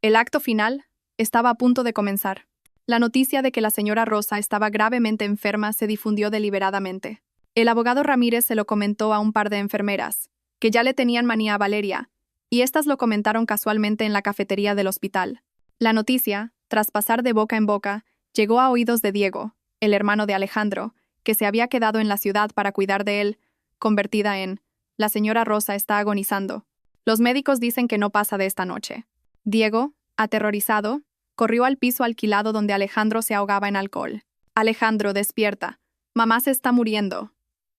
el acto final, estaba a punto de comenzar. La noticia de que la señora Rosa estaba gravemente enferma se difundió deliberadamente. El abogado Ramírez se lo comentó a un par de enfermeras, que ya le tenían manía a Valeria, y éstas lo comentaron casualmente en la cafetería del hospital. La noticia, tras pasar de boca en boca, llegó a oídos de Diego, el hermano de Alejandro, que se había quedado en la ciudad para cuidar de él, convertida en «La señora Rosa está agonizando. Los médicos dicen que no pasa de esta noche». Diego, aterrorizado, corrió al piso alquilado donde Alejandro se ahogaba en alcohol. «Alejandro, despierta. Mamá se está muriendo».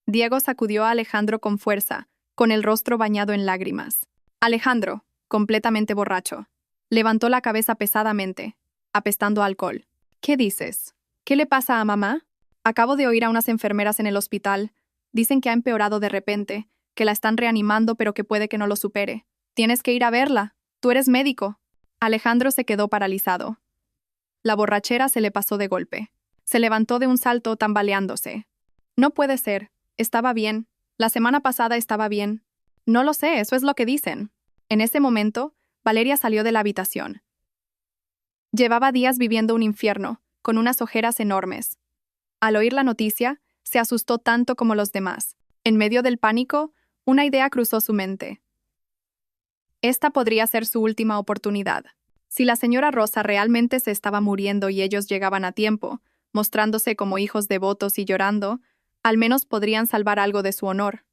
Diego sacudió a Alejandro con fuerza, con el rostro bañado en lágrimas. Alejandro, completamente borracho, levantó la cabeza pesadamente, apestando a alcohol. «¿Qué dices? ¿Qué le pasa a mamá? Acabo de oír a unas enfermeras en el hospital. Dicen que ha empeorado de repente, que la están reanimando pero que puede que no lo supere. Tienes que ir a verla. Tú eres médico». Alejandro se quedó paralizado. La borrachera se le pasó de golpe. Se levantó de un salto tambaleándose. «No puede ser. Estaba bien. La semana pasada estaba bien». «No lo sé, eso es lo que dicen». En ese momento, Valeria salió de la habitación. Llevaba días viviendo un infierno, con unas ojeras enormes. Al oír la noticia, se asustó tanto como los demás. En medio del pánico, una idea cruzó su mente. Esta podría ser su última oportunidad. Si la señora Rosa realmente se estaba muriendo y ellos llegaban a tiempo, mostrándose como hijos devotos y llorando, al menos podrían salvar algo de su honor.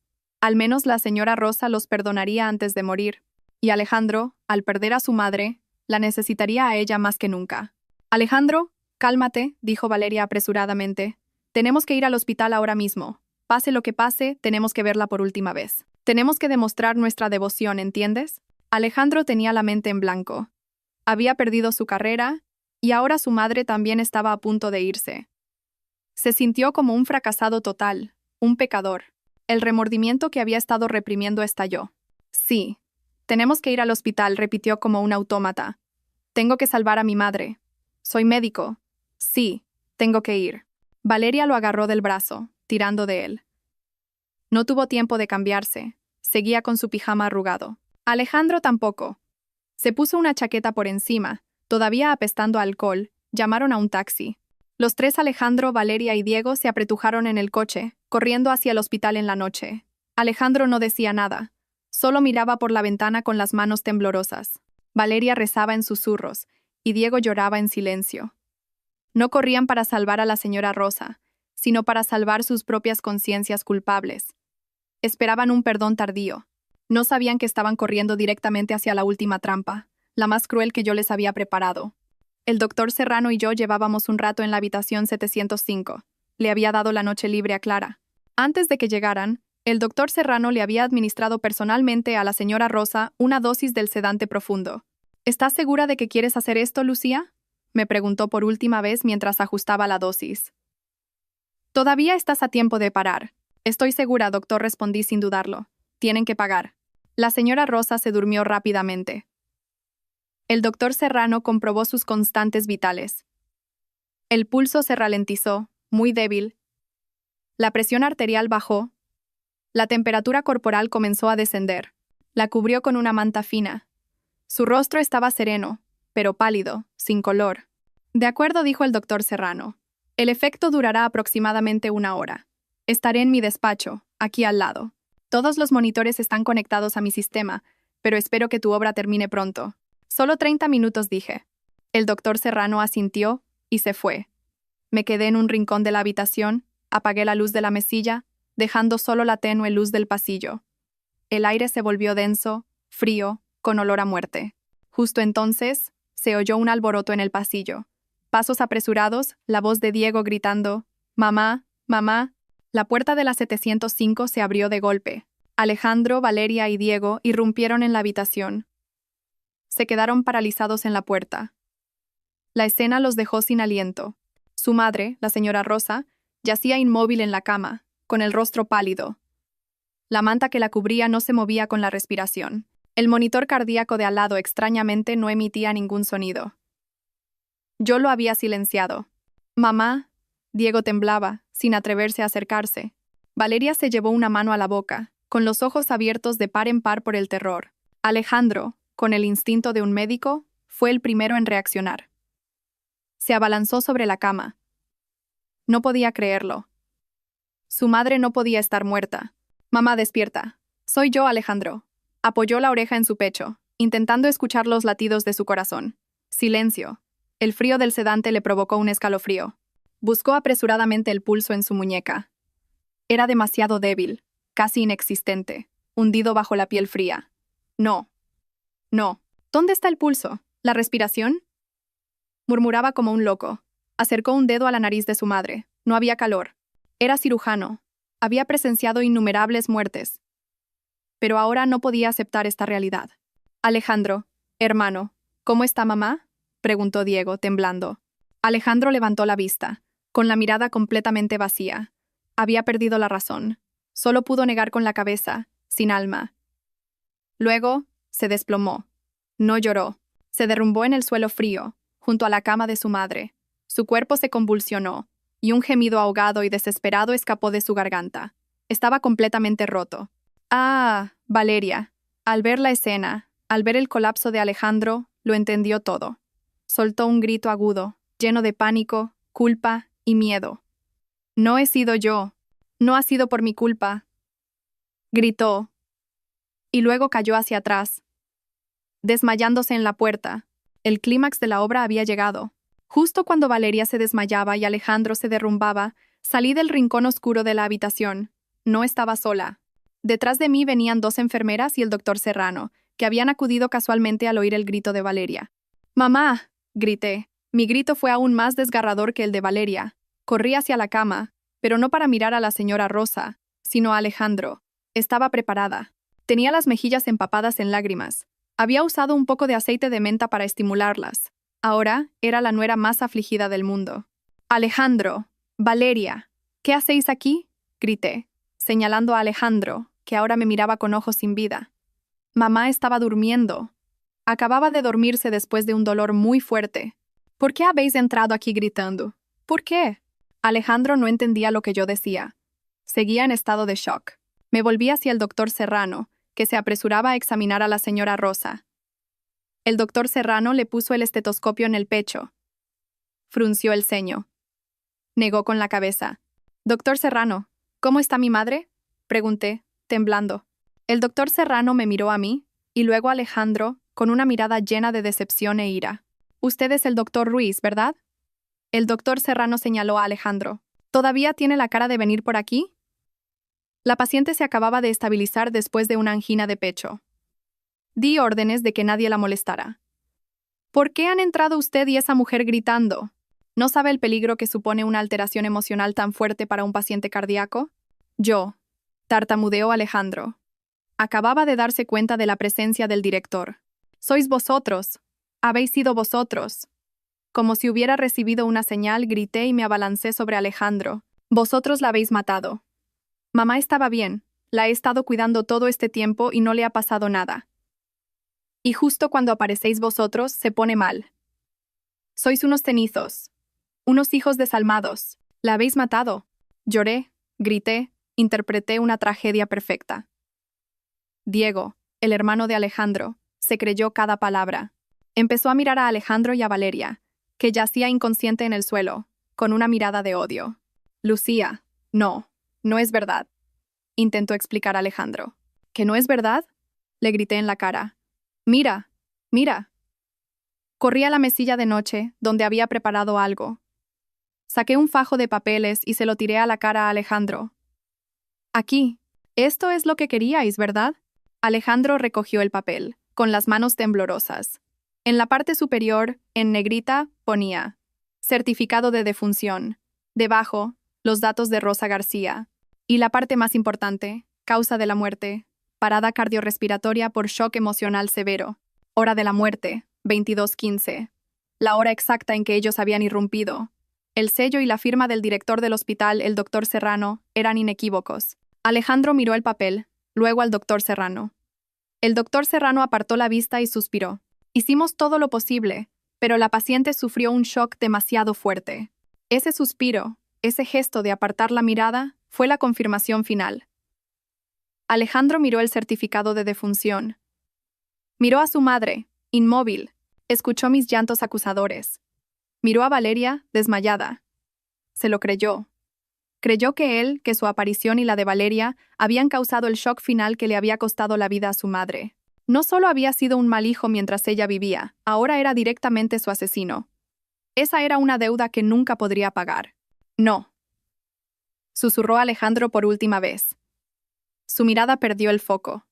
Al menos la señora Rosa los perdonaría antes de morir. Y Alejandro, al perder a su madre, la necesitaría a ella más que nunca. «Alejandro, cálmate», dijo Valeria apresuradamente. «Tenemos que ir al hospital ahora mismo. Pase lo que pase, tenemos que verla por última vez. Tenemos que demostrar nuestra devoción, ¿entiendes?» Alejandro tenía la mente en blanco. Había perdido su carrera, y ahora su madre también estaba a punto de irse. Se sintió como un fracasado total, un pecador. El remordimiento que había estado reprimiendo estalló. «Sí, tenemos que ir al hospital», repitió como un autómata. «Tengo que salvar a mi madre. Soy médico. Sí, tengo que ir». Valeria lo agarró del brazo, tirando de él. No tuvo tiempo de cambiarse. Seguía con su pijama arrugado. Alejandro tampoco. Se puso una chaqueta por encima, todavía apestando a alcohol. Llamaron a un taxi. Los tres, Alejandro, Valeria y Diego, se apretujaron en el coche, corriendo hacia el hospital en la noche. Alejandro no decía nada. Solo miraba por la ventana con las manos temblorosas. Valeria rezaba en susurros, y Diego lloraba en silencio. No corrían para salvar a la señora Rosa, sino para salvar sus propias conciencias culpables. Esperaban un perdón tardío. No sabían que estaban corriendo directamente hacia la última trampa, la más cruel que yo les había preparado. El doctor Serrano y yo llevábamos un rato en la habitación 705. Le había dado la noche libre a Clara. Antes de que llegaran, el doctor Serrano le había administrado personalmente a la señora Rosa una dosis del sedante profundo. «¿Estás segura de que quieres hacer esto, Lucía?», me preguntó por última vez mientras ajustaba la dosis. «Todavía estás a tiempo de parar». «Estoy segura, doctor», respondí sin dudarlo. Tienen que pagar. La señora Rosa se durmió rápidamente. El doctor Serrano comprobó sus constantes vitales. El pulso se ralentizó, muy débil. La presión arterial bajó. La temperatura corporal comenzó a descender. La cubrió con una manta fina. Su rostro estaba sereno, pero pálido, sin color. De acuerdo, dijo el doctor Serrano. El efecto durará aproximadamente 1 hora. Estaré en mi despacho, aquí al lado. Todos los monitores están conectados a mi sistema, pero espero que tu obra termine pronto. Solo 30 minutos, dije. El doctor Serrano asintió y se fue. Me quedé en un rincón de la habitación, apagué la luz de la mesilla, dejando solo la tenue luz del pasillo. El aire se volvió denso, frío, con olor a muerte. Justo entonces, se oyó un alboroto en el pasillo. Pasos apresurados, la voz de Diego gritando, «Mamá, mamá». La puerta de la 705 se abrió de golpe. Alejandro, Valeria y Diego irrumpieron en la habitación. Se quedaron paralizados en la puerta. La escena los dejó sin aliento. Su madre, la señora Rosa, yacía inmóvil en la cama, con el rostro pálido. La manta que la cubría no se movía con la respiración. El monitor cardíaco de al lado extrañamente no emitía ningún sonido. Yo lo había silenciado. «Mamá». Diego temblaba, sin atreverse a acercarse. Valeria se llevó una mano a la boca, con los ojos abiertos de par en par por el terror. Alejandro, con el instinto de un médico, fue el primero en reaccionar. Se abalanzó sobre la cama. No podía creerlo. Su madre no podía estar muerta. «Mamá, despierta. Soy yo, Alejandro». Apoyó la oreja en su pecho, intentando escuchar los latidos de su corazón. Silencio. El frío del sedante le provocó un escalofrío. Buscó apresuradamente el pulso en su muñeca. Era demasiado débil, casi inexistente, hundido bajo la piel fría. No. No. ¿Dónde está el pulso? ¿La respiración? Murmuraba como un loco. Acercó un dedo a la nariz de su madre. No había calor. Era cirujano. Había presenciado innumerables muertes. Pero ahora no podía aceptar esta realidad. «Alejandro, hermano, ¿cómo está mamá?», preguntó Diego, temblando. Alejandro levantó la vista, con la mirada completamente vacía. Había perdido la razón. Solo pudo negar con la cabeza, sin alma. Luego, se desplomó. No lloró. Se derrumbó en el suelo frío, junto a la cama de su madre. Su cuerpo se convulsionó, y un gemido ahogado y desesperado escapó de su garganta. Estaba completamente roto. «Ah, Valeria». Al ver la escena, al ver el colapso de Alejandro, lo entendió todo. Soltó un grito agudo, lleno de pánico, culpa y miedo. «No he sido yo. No ha sido por mi culpa», gritó. Y luego cayó hacia atrás, desmayándose en la puerta. El clímax de la obra había llegado. Justo cuando Valeria se desmayaba y Alejandro se derrumbaba, salí del rincón oscuro de la habitación. No estaba sola. Detrás de mí venían 2 enfermeras y el doctor Serrano, que habían acudido casualmente al oír el grito de Valeria. «¡Mamá!», grité. Mi grito fue aún más desgarrador que el de Valeria. Corrí hacia la cama, pero no para mirar a la señora Rosa, sino a Alejandro. Estaba preparada. Tenía las mejillas empapadas en lágrimas. Había usado un poco de aceite de menta para estimularlas. Ahora era la nuera más afligida del mundo. «Alejandro, Valeria, ¿qué hacéis aquí?», grité, señalando a Alejandro, que ahora me miraba con ojos sin vida. Mamá estaba durmiendo. Acababa de dormirse después de un dolor muy fuerte. «¿Por qué habéis entrado aquí gritando? ¿Por qué?». Alejandro no entendía lo que yo decía. Seguía en estado de shock. Me volví hacia el doctor Serrano, que se apresuraba a examinar a la señora Rosa. El doctor Serrano le puso el estetoscopio en el pecho. Frunció el ceño. Negó con la cabeza. «Doctor Serrano, ¿cómo está mi madre?», pregunté, temblando. El doctor Serrano me miró a mí, y luego a Alejandro, con una mirada llena de decepción e ira. «Usted es el doctor Ruiz, ¿verdad?». El doctor Serrano señaló a Alejandro. «¿Todavía tiene la cara de venir por aquí?». La paciente se acababa de estabilizar después de una angina de pecho. Di órdenes de que nadie la molestara. «¿Por qué han entrado usted y esa mujer gritando? ¿No sabe el peligro que supone una alteración emocional tan fuerte para un paciente cardíaco?». «Yo», tartamudeó Alejandro. Acababa de darse cuenta de la presencia del director. «Sois vosotros. Habéis sido vosotros». Como si hubiera recibido una señal, grité y me abalancé sobre Alejandro. «Vosotros la habéis matado». Mamá estaba bien. La he estado cuidando todo este tiempo y no le ha pasado nada. Y justo cuando aparecéis vosotros, se pone mal. Sois unos cenizos, unos hijos desalmados. La habéis matado. Lloré, grité, interpreté una tragedia perfecta. Diego, el hermano de Alejandro, se creyó cada palabra. Empezó a mirar a Alejandro y a Valeria, que yacía inconsciente en el suelo, con una mirada de odio. Lucía, no, no es verdad, intentó explicar Alejandro. ¿Que no es verdad? Le grité en la cara. Mira, mira. Corrí a la mesilla de noche, donde había preparado algo. Saqué un fajo de papeles y se lo tiré a la cara a Alejandro. Aquí. Esto es lo que queríais, ¿verdad? Alejandro recogió el papel, con las manos temblorosas. En la parte superior, en negrita, ponía certificado de defunción. Debajo, los datos de Rosa García. Y la parte más importante, causa de la muerte, parada cardiorrespiratoria por shock emocional severo. Hora de la muerte, 22:15. La hora exacta en que ellos habían irrumpido. El sello y la firma del director del hospital, el doctor Serrano, eran inequívocos. Alejandro miró el papel, luego al doctor Serrano. El doctor Serrano apartó la vista y suspiró. Hicimos todo lo posible, pero la paciente sufrió un shock demasiado fuerte. Ese suspiro, ese gesto de apartar la mirada, fue la confirmación final. Alejandro miró el certificado de defunción. Miró a su madre, inmóvil. Escuchó mis llantos acusadores. Miró a Valeria, desmayada. Se lo creyó. Creyó que su aparición y la de Valeria habían causado el shock final que le había costado la vida a su madre. No solo había sido un mal hijo mientras ella vivía, ahora era directamente su asesino. Esa era una deuda que nunca podría pagar. No. Susurró Alejandro por última vez. Su mirada perdió el foco.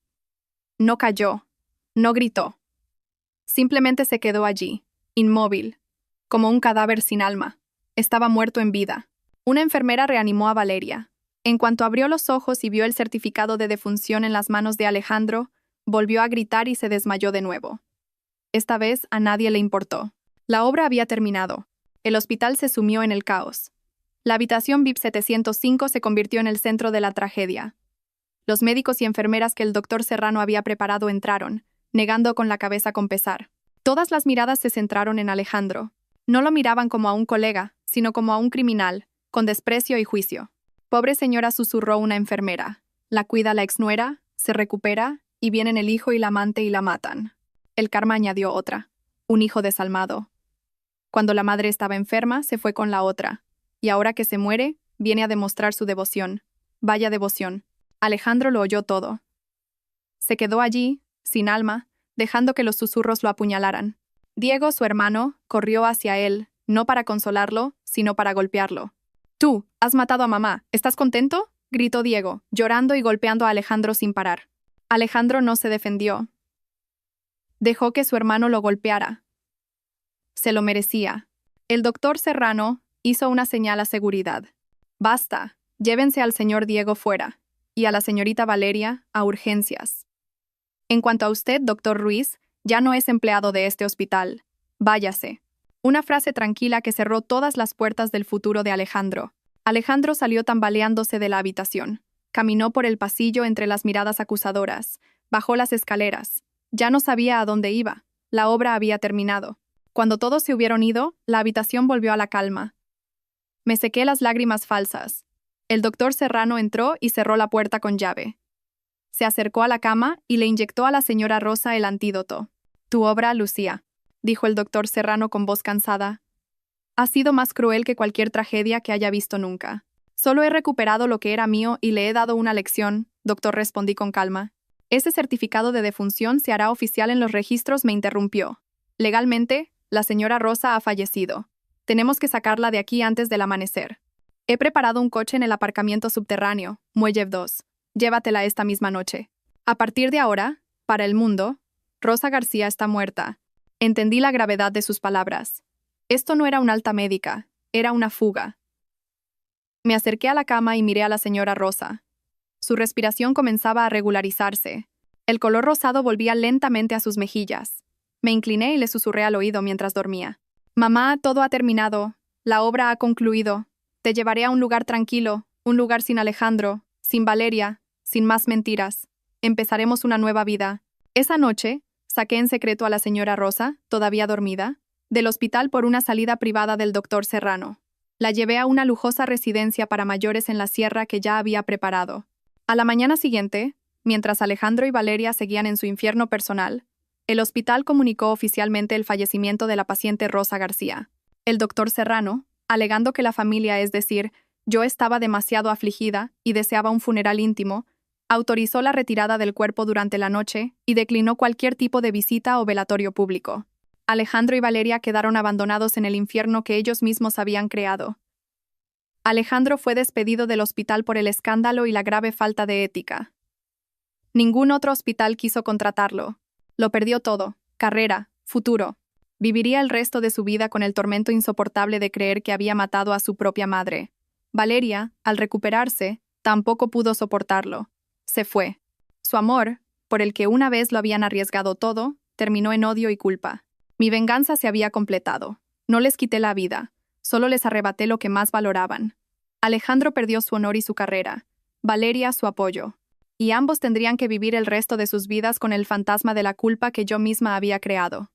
No cayó. No gritó. Simplemente se quedó allí, inmóvil, como un cadáver sin alma. Estaba muerto en vida. Una enfermera reanimó a Valeria. En cuanto abrió los ojos y vio el certificado de defunción en las manos de Alejandro, volvió a gritar y se desmayó de nuevo. Esta vez a nadie le importó. La obra había terminado. El hospital se sumió en el caos. La habitación VIP 705 se convirtió en el centro de la tragedia. Los médicos y enfermeras que el doctor Serrano había preparado entraron, negando con la cabeza con pesar. Todas las miradas se centraron en Alejandro. No lo miraban como a un colega, sino como a un criminal, con desprecio y juicio. Pobre señora, susurró una enfermera. La cuida la exnuera, se recupera, y vienen el hijo y la amante y la matan. El karma, añadió otra. Un hijo desalmado. Cuando la madre estaba enferma, se fue con la otra. Y ahora que se muere, viene a demostrar su devoción. Vaya devoción. Alejandro lo oyó todo. Se quedó allí, sin alma, dejando que los susurros lo apuñalaran. Diego, su hermano, corrió hacia él, no para consolarlo, sino para golpearlo. Tú, has matado a mamá, ¿estás contento? Gritó Diego, llorando y golpeando a Alejandro sin parar. Alejandro no se defendió. Dejó que su hermano lo golpeara. Se lo merecía. El doctor Serrano hizo una señal a seguridad. Basta, llévense al señor Diego fuera, y a la señorita Valeria a urgencias. En cuanto a usted, doctor Ruiz, ya no es empleado de este hospital. Váyase. Una frase tranquila que cerró todas las puertas del futuro de Alejandro. Alejandro salió tambaleándose de la habitación. Caminó por el pasillo entre las miradas acusadoras. Bajó las escaleras. Ya no sabía a dónde iba. La obra había terminado. Cuando todos se hubieron ido, la habitación volvió a la calma. Me sequé las lágrimas falsas. El doctor Serrano entró y cerró la puerta con llave. Se acercó a la cama y le inyectó a la señora Rosa el antídoto. Tu obra, Lucía, dijo el doctor Serrano con voz cansada, ha sido más cruel que cualquier tragedia que haya visto nunca. Solo he recuperado lo que era mío y le he dado una lección, doctor, respondí con calma. Ese certificado de defunción se hará oficial en los registros, me interrumpió. Legalmente, la señora Rosa ha fallecido. Tenemos que sacarla de aquí antes del amanecer. He preparado un coche en el aparcamiento subterráneo, Muelle 2. Llévatela esta misma noche. A partir de ahora, para el mundo, Rosa García está muerta. Entendí la gravedad de sus palabras. Esto no era una alta médica, era una fuga. Me acerqué a la cama y miré a la señora Rosa. Su respiración comenzaba a regularizarse. El color rosado volvía lentamente a sus mejillas. Me incliné y le susurré al oído mientras dormía. Mamá, todo ha terminado. La obra ha concluido. Te llevaré a un lugar tranquilo, un lugar sin Alejandro, sin Valeria, Sin más mentiras. Empezaremos una nueva vida. Esa noche, saqué en secreto a la señora Rosa, todavía dormida, del hospital por una salida privada del doctor Serrano. La llevé a una lujosa residencia para mayores en la sierra que ya había preparado. A la mañana siguiente, mientras Alejandro y Valeria seguían en su infierno personal, el hospital comunicó oficialmente el fallecimiento de la paciente Rosa García. El doctor Serrano, alegando que la familia, es decir, yo, estaba demasiado afligida y deseaba un funeral íntimo, autorizó la retirada del cuerpo durante la noche y declinó cualquier tipo de visita o velatorio público. Alejandro y Valeria quedaron abandonados en el infierno que ellos mismos habían creado. Alejandro fue despedido del hospital por el escándalo y la grave falta de ética. Ningún otro hospital quiso contratarlo. Lo perdió todo: carrera, futuro. Viviría el resto de su vida con el tormento insoportable de creer que había matado a su propia madre. Valeria, al recuperarse, tampoco pudo soportarlo. Se fue. Su amor, por el que una vez lo habían arriesgado todo, terminó en odio y culpa. Mi venganza se había completado. No les quité la vida, solo les arrebaté lo que más valoraban. Alejandro perdió su honor y su carrera, Valeria su apoyo, y ambos tendrían que vivir el resto de sus vidas con el fantasma de la culpa que yo misma había creado.